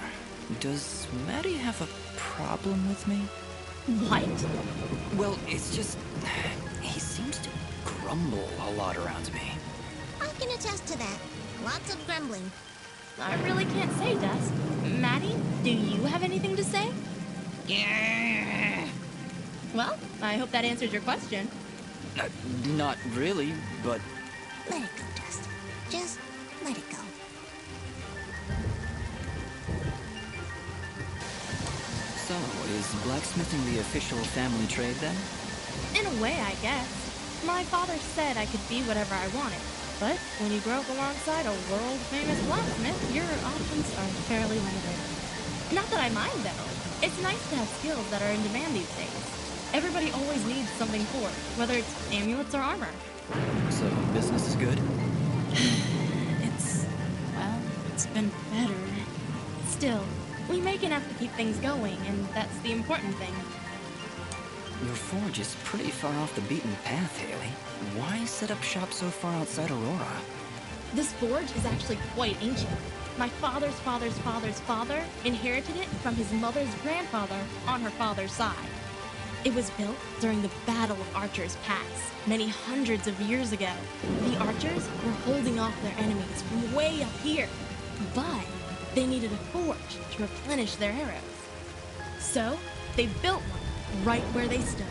Speaker 3: does Maddie have a problem with me?
Speaker 15: What?
Speaker 3: Well, it's just... he seems to grumble a lot around me.
Speaker 4: I can attest to that. Lots of grumbling.
Speaker 15: I really can't say, Dust. Maddie, do you have anything to say?
Speaker 3: Yeah.
Speaker 15: Well, I hope that answers your question.
Speaker 3: Not really, but...
Speaker 4: Let it go, Dust. Just let it go.
Speaker 3: So, is blacksmithing the official family trade then?
Speaker 15: In a way, I guess. My father said I could be whatever I wanted. But when you grow up alongside a world-famous blacksmith, your options are fairly limited. Not that I mind, though. It's nice to have skills that are in demand these days. Everybody always needs something forged, whether it's amulets or armor.
Speaker 3: So, business is good?
Speaker 15: It's been better. Still, we make enough to keep things going, and that's the important thing.
Speaker 3: Your forge is pretty far off the beaten path, Haley. Why set up shop so far outside Aurora?
Speaker 15: This forge is actually quite ancient. My father's father's father's father inherited it from his mother's grandfather on her father's side. It was built during the Battle of Archer's Pass, many hundreds of years ago. The archers were holding off their enemies from way up here, but they needed a forge to replenish their arrows. So, they built one right where they stood.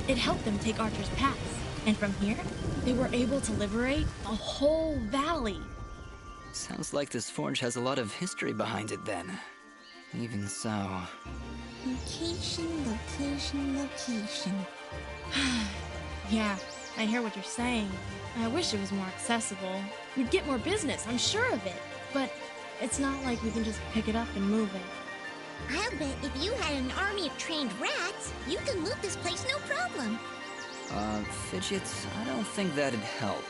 Speaker 15: It helped them take Archer's Pass, and from here, they were able to liberate the whole valley.
Speaker 3: Sounds like this forge has a lot of history behind it then. Even so...
Speaker 4: Location, location, location.
Speaker 15: Yeah, I hear what you're saying. I wish it was more accessible. We'd get more business, I'm sure of it. But it's not like we can just pick it up and move it.
Speaker 4: I'll bet if you had an army of trained rats, you could loot this place no problem.
Speaker 3: Fidget, I don't think that'd help.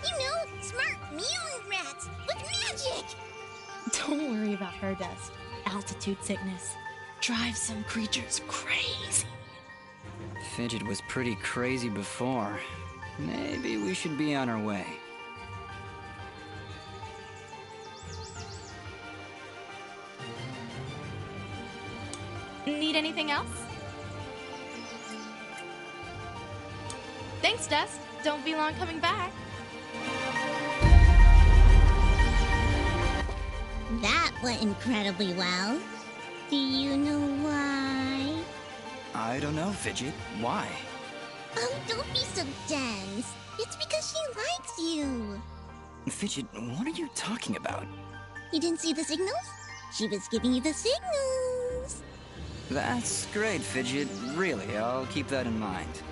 Speaker 4: You know, smart mutant rats with magic!
Speaker 15: Don't worry about her, Dust. Altitude sickness drives some creatures crazy.
Speaker 3: Fidget was pretty crazy before. Maybe we should be on our way.
Speaker 15: Need anything else? Thanks, Dust. Don't be long coming back.
Speaker 4: That went incredibly well. Do you know why?
Speaker 3: I don't know, Fidget. Why?
Speaker 4: Oh, don't be so dense. It's because she likes you.
Speaker 3: Fidget, what are you talking about?
Speaker 4: You didn't see the signals? She was giving you the signals.
Speaker 3: That's great, Fidget. Really, I'll keep that in mind.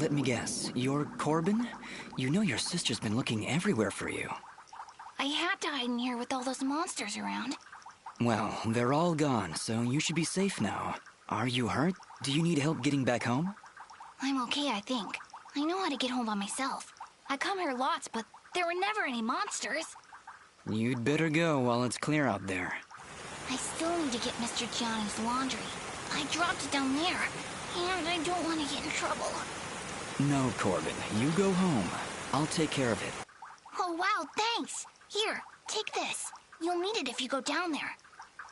Speaker 3: let me guess. You're Corbin? You know your sister's been looking everywhere for you.
Speaker 7: I had to hide in here with all those monsters around.
Speaker 3: Well, they're all gone, so you should be safe now. Are you hurt? Do you need help getting back home?
Speaker 7: I'm okay, I think. I know how to get home by myself. I come here lots, but there were never any monsters.
Speaker 3: You'd better go while it's clear out there.
Speaker 7: I still need to get Mr. Gianni's laundry. I dropped it down there, and I don't want to get in trouble.
Speaker 3: No, Corbin. You go home. I'll take care of it.
Speaker 7: Oh, wow, thanks. Here, take this. You'll need it if you go down there.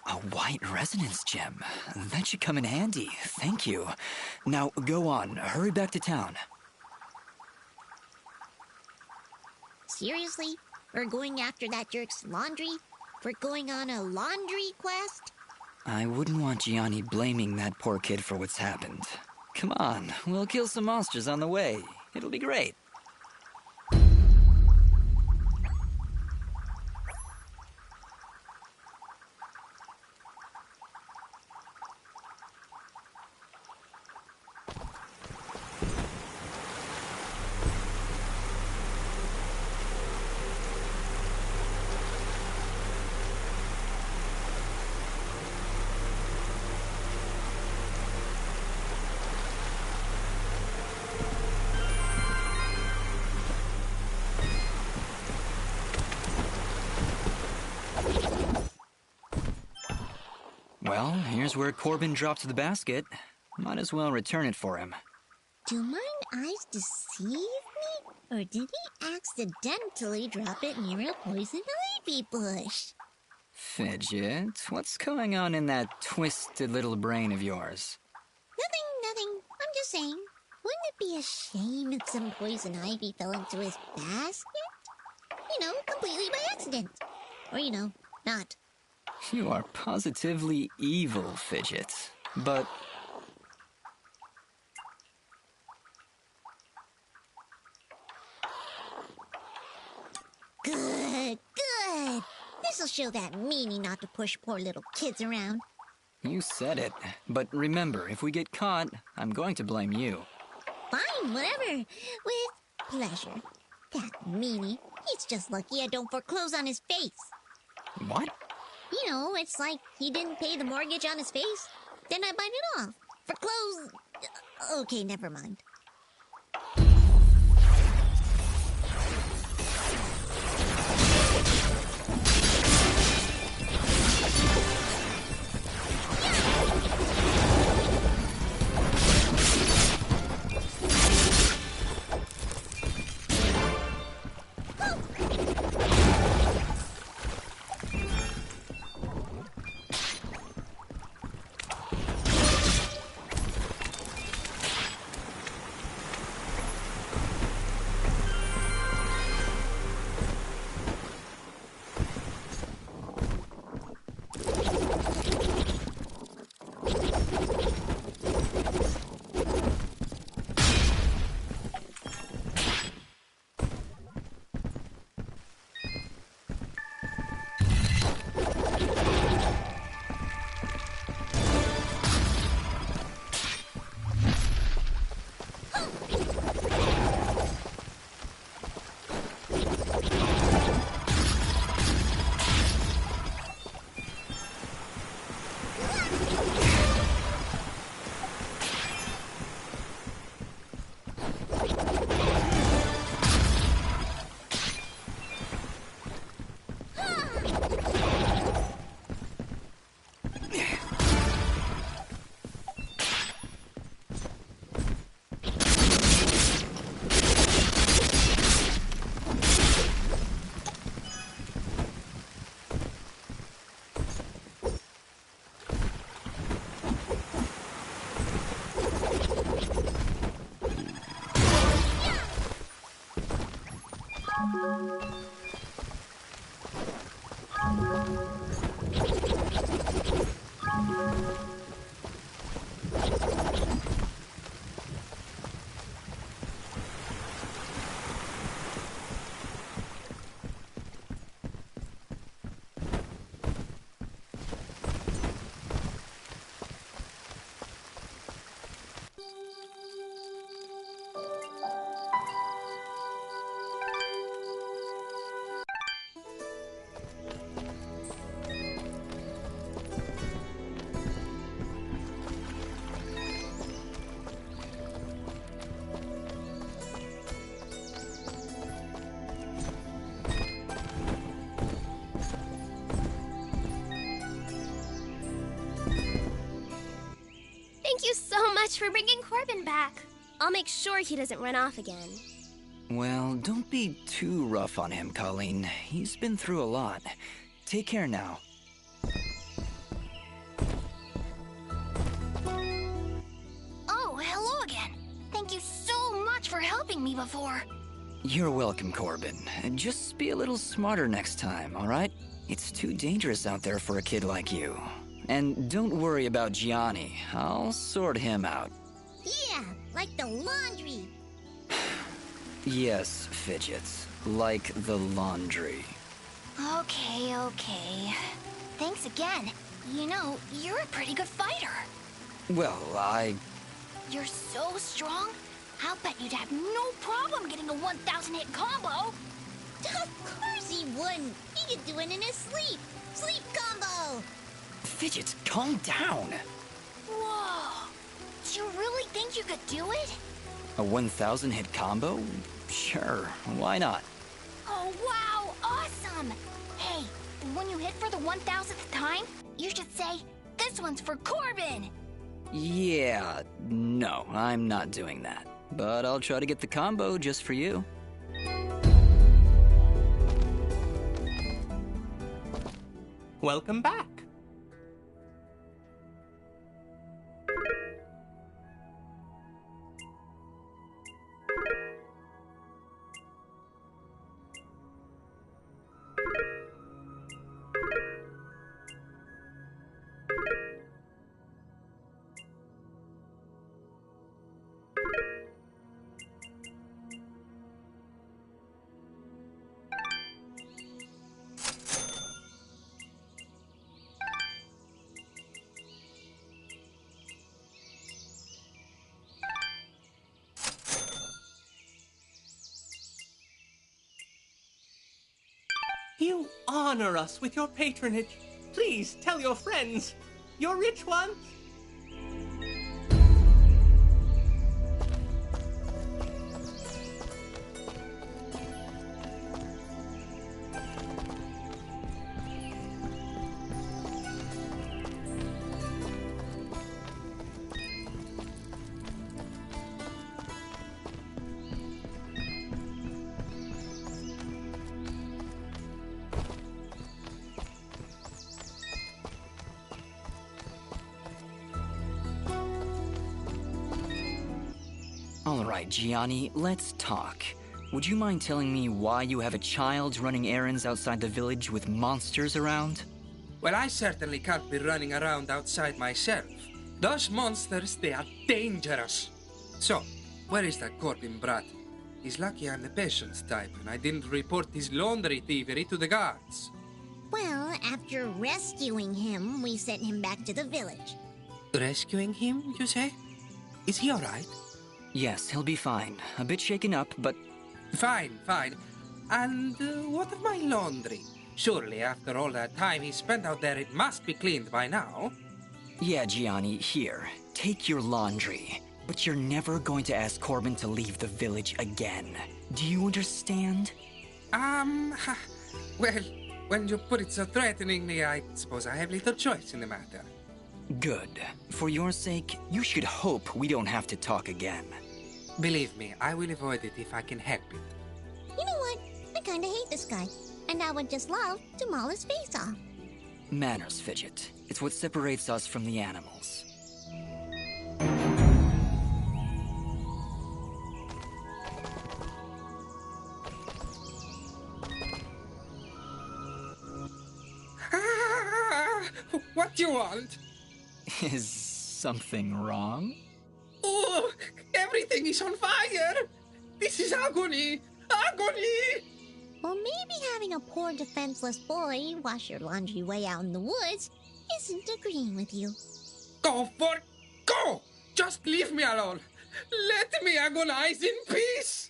Speaker 3: A white resonance gem. That should come in handy. Thank you. Now, go on. Hurry back to town.
Speaker 4: Seriously? We're going after that jerk's laundry? We're going on a laundry quest?
Speaker 3: I wouldn't want Gianni blaming that poor kid for what's happened. Come on, we'll kill some monsters on the way. It'll be great. Well, here's where Corbin dropped the basket. Might as well return it for him.
Speaker 4: Do mine eyes deceive me? Or did he accidentally drop it near a poison ivy bush?
Speaker 3: Fidget, what's going on in that twisted little brain of yours?
Speaker 4: Nothing. I'm just saying. Wouldn't it be a shame if some poison ivy fell into his basket? Completely by accident. Or, not.
Speaker 3: You are positively evil, Fidget. But...
Speaker 4: Good. This'll show that meanie not to push poor little kids around.
Speaker 3: You said it. But remember, if we get caught, I'm going to blame you.
Speaker 4: Fine, whatever. With pleasure. That meanie. He's just lucky I don't foreclose on his face.
Speaker 3: What?
Speaker 4: It's like he didn't pay the mortgage on his face. Then I bite it off. Foreclose... Okay, never mind.
Speaker 18: much for bringing Corbin back. I'll make sure he doesn't run off again.
Speaker 3: Well, don't be too rough on him, Colleen. He's been through a lot. Take care now.
Speaker 7: Oh, hello again. Thank you so much for helping me before.
Speaker 3: You're welcome, Corbin. Just be a little smarter next time, alright? It's too dangerous out there for a kid like you. And don't worry about Gianni. I'll sort him out.
Speaker 4: Yeah, like the laundry.
Speaker 3: Yes, Fidgets. Like the laundry.
Speaker 7: Okay. Thanks again. You know, you're a pretty good fighter.
Speaker 3: Well,
Speaker 7: You're so strong, I'll bet you'd have no problem getting a 1,000 hit combo.
Speaker 4: Of course he wouldn't. He could do it in his sleep. Sleep combo.
Speaker 3: Fidgets, calm down.
Speaker 7: Whoa. Do you really think you could do it?
Speaker 3: A 1,000 hit combo? Sure, why not?
Speaker 7: Oh, wow, awesome! Hey, when you hit for the 1,000th time, you should say, "This one's for Corbin!"
Speaker 3: Yeah, no, I'm not doing that. But I'll try to get the combo just for you.
Speaker 17: Welcome back. You honor us with your patronage. Please tell your friends. Your rich ones.
Speaker 3: All right, Gianni, let's talk. Would you mind telling me why you have a child running errands outside the village with monsters around?
Speaker 13: Well, I certainly can't be running around outside myself. Those monsters, they are dangerous. So, where is that Corbin brat? He's lucky I'm the patience type, and I didn't report his laundry thievery to the guards.
Speaker 4: Well, after rescuing him, we sent him back to the village.
Speaker 13: Rescuing him, you say? Is he all right?
Speaker 3: Yes, he'll be fine. A bit shaken up, but...
Speaker 13: Fine. And what of my laundry? Surely, after all that time he spent out there, it must be cleaned by now.
Speaker 3: Yeah, Gianni, here. Take your laundry. But you're never going to ask Corbin to leave the village again. Do you understand?
Speaker 13: Well, when you put it so threateningly, I suppose I have little choice in the matter.
Speaker 3: Good. For your sake, you should hope we don't have to talk again.
Speaker 13: Believe me, I will avoid it if I can help it.
Speaker 4: You know what? I kinda hate this guy. And I would just love to maul his face off.
Speaker 3: Manners, Fidget. It's what separates us from the animals.
Speaker 13: What do you want?
Speaker 3: Is something wrong?
Speaker 13: Oh, everything is on fire! This is agony! Agony!
Speaker 4: Well, maybe having a poor defenseless boy wash your laundry way out in the woods isn't agreeing with you.
Speaker 13: Go! Just leave me alone! Let me agonize in peace!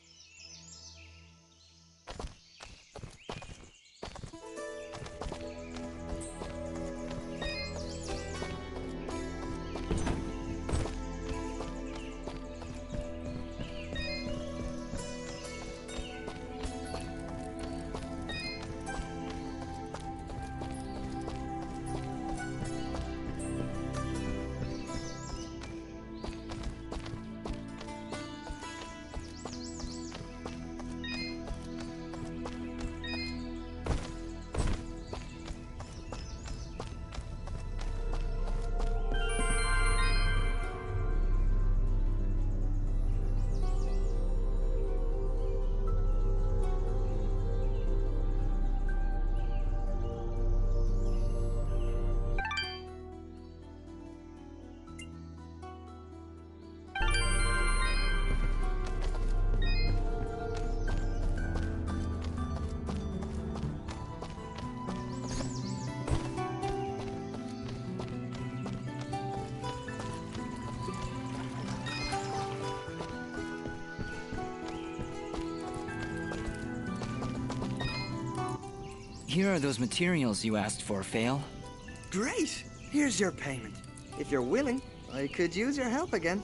Speaker 3: Here are those materials you asked for, Fail.
Speaker 20: Great! Here's your payment. If you're willing, I could use your help again.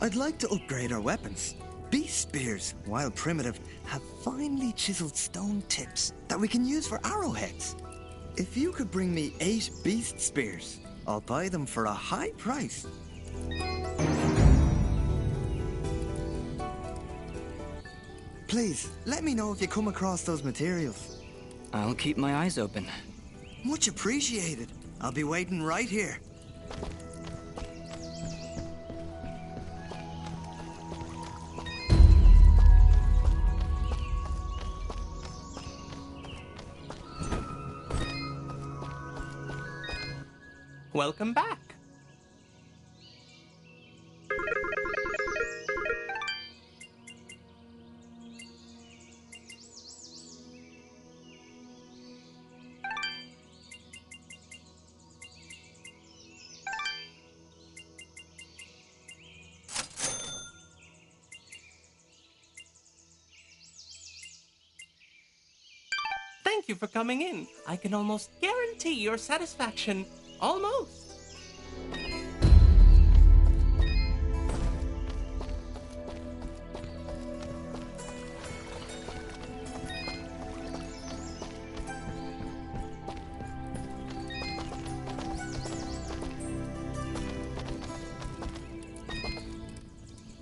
Speaker 20: I'd like to upgrade our weapons. Beast spears, while primitive, have finely chiseled stone tips that we can use for arrowheads. If you could bring me 8 beast spears, I'll buy them for a high price. Please, let me know if you come across those materials.
Speaker 3: I'll keep my eyes open.
Speaker 20: Much appreciated. I'll be waiting right here.
Speaker 17: Welcome back. Thank you for coming in. I can almost guarantee your satisfaction. Almost.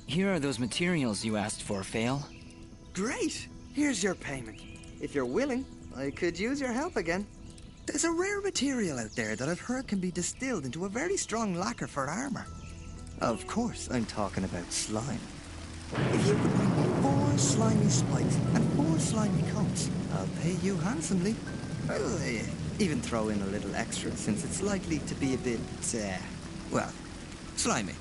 Speaker 3: Here are those materials you asked for, Fail.
Speaker 20: Great! Here's your payment. If you're willing, I could use your help again. There's a rare material out there that I've heard can be distilled into a very strong lacquer for armor. Of course, I'm talking about slime. If you could bring me 4 slimy spikes and 4 slimy coats, I'll pay you handsomely. I'll even throw in a little extra since it's likely to be a bit, well, slimy.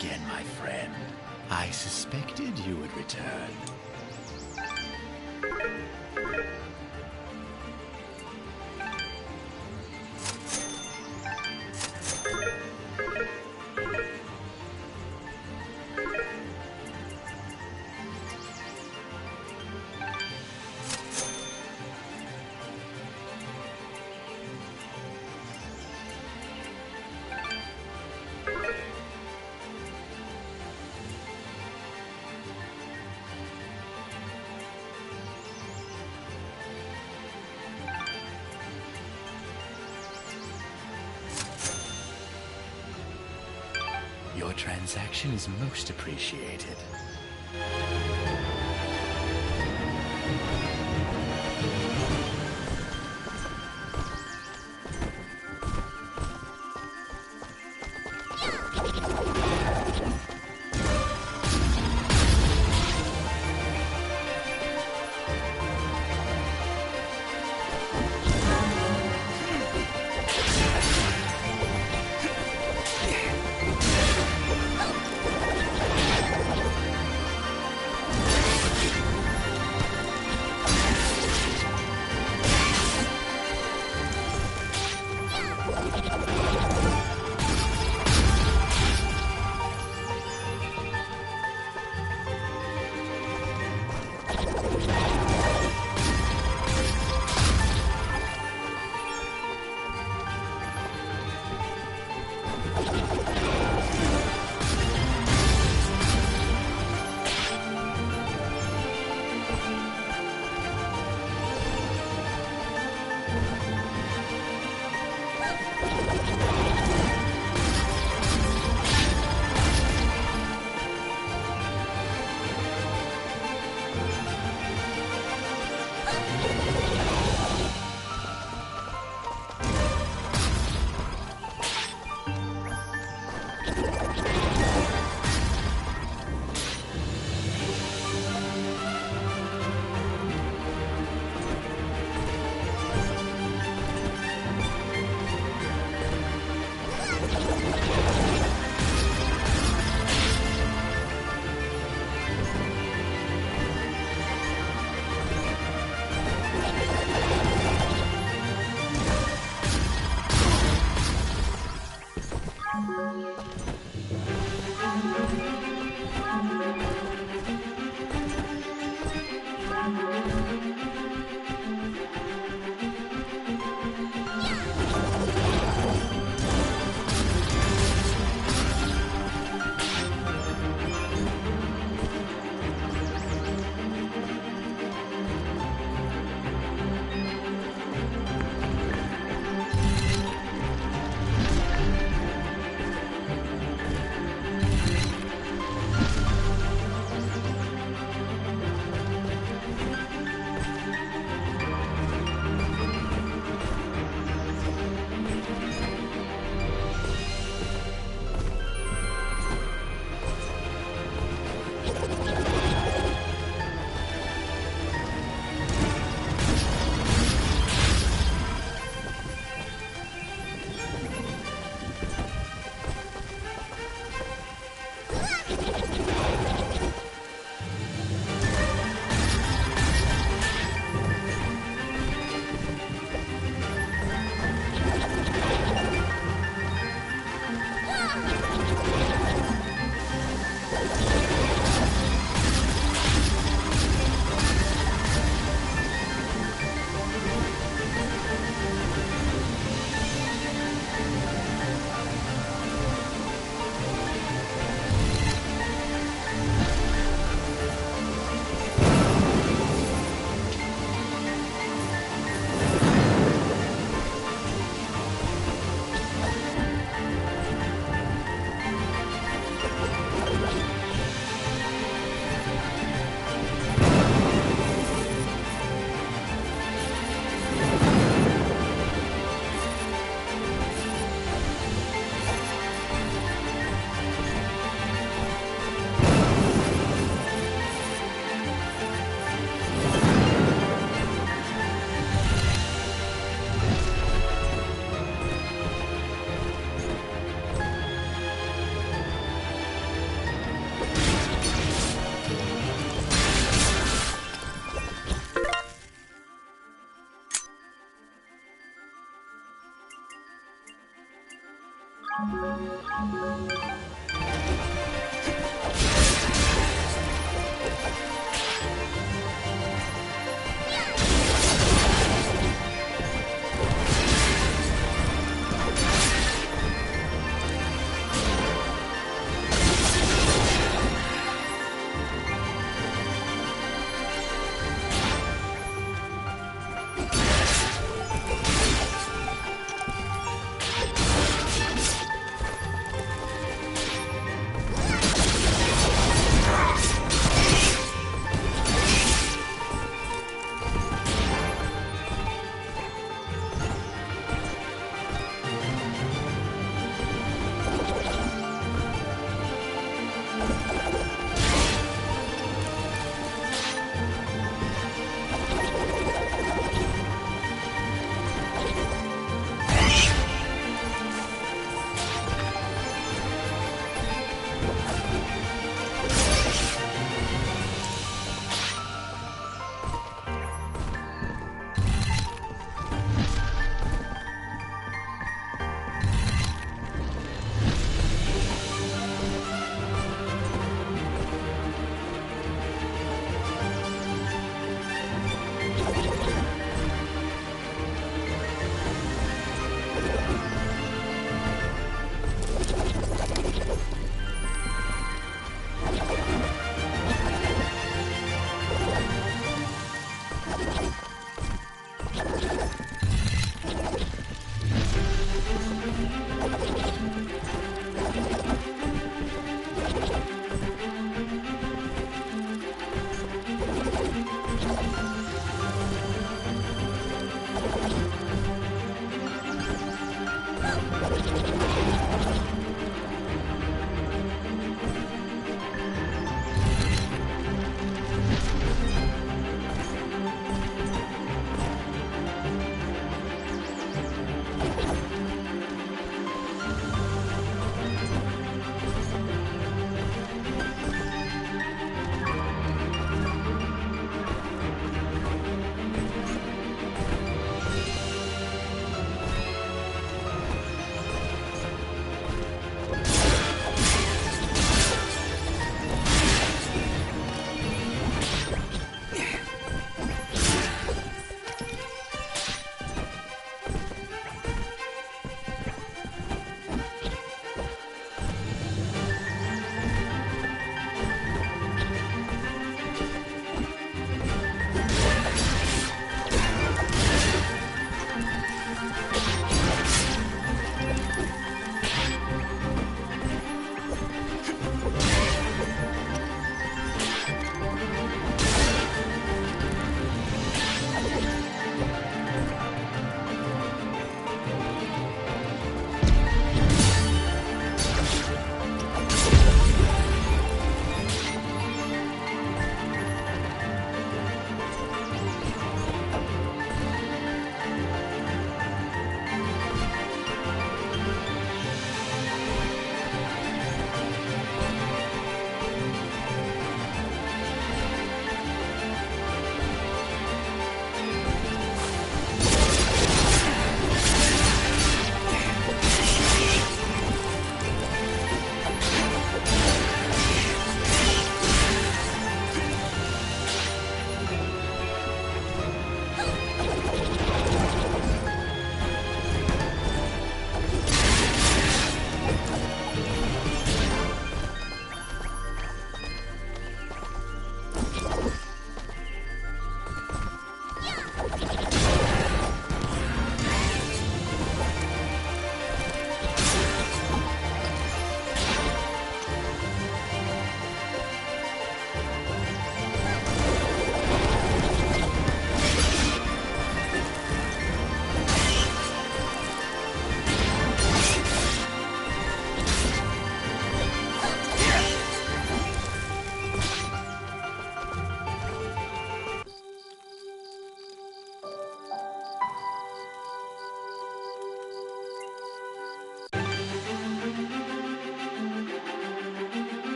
Speaker 6: again, my friend. I suspected you would return. Your transaction is most appreciated.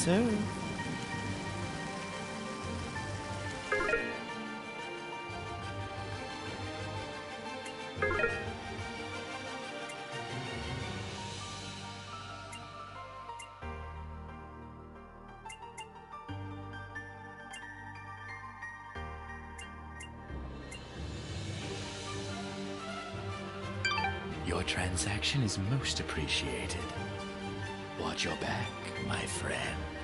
Speaker 1: sir.
Speaker 6: Your transaction is most appreciated. Watch your back, my friend.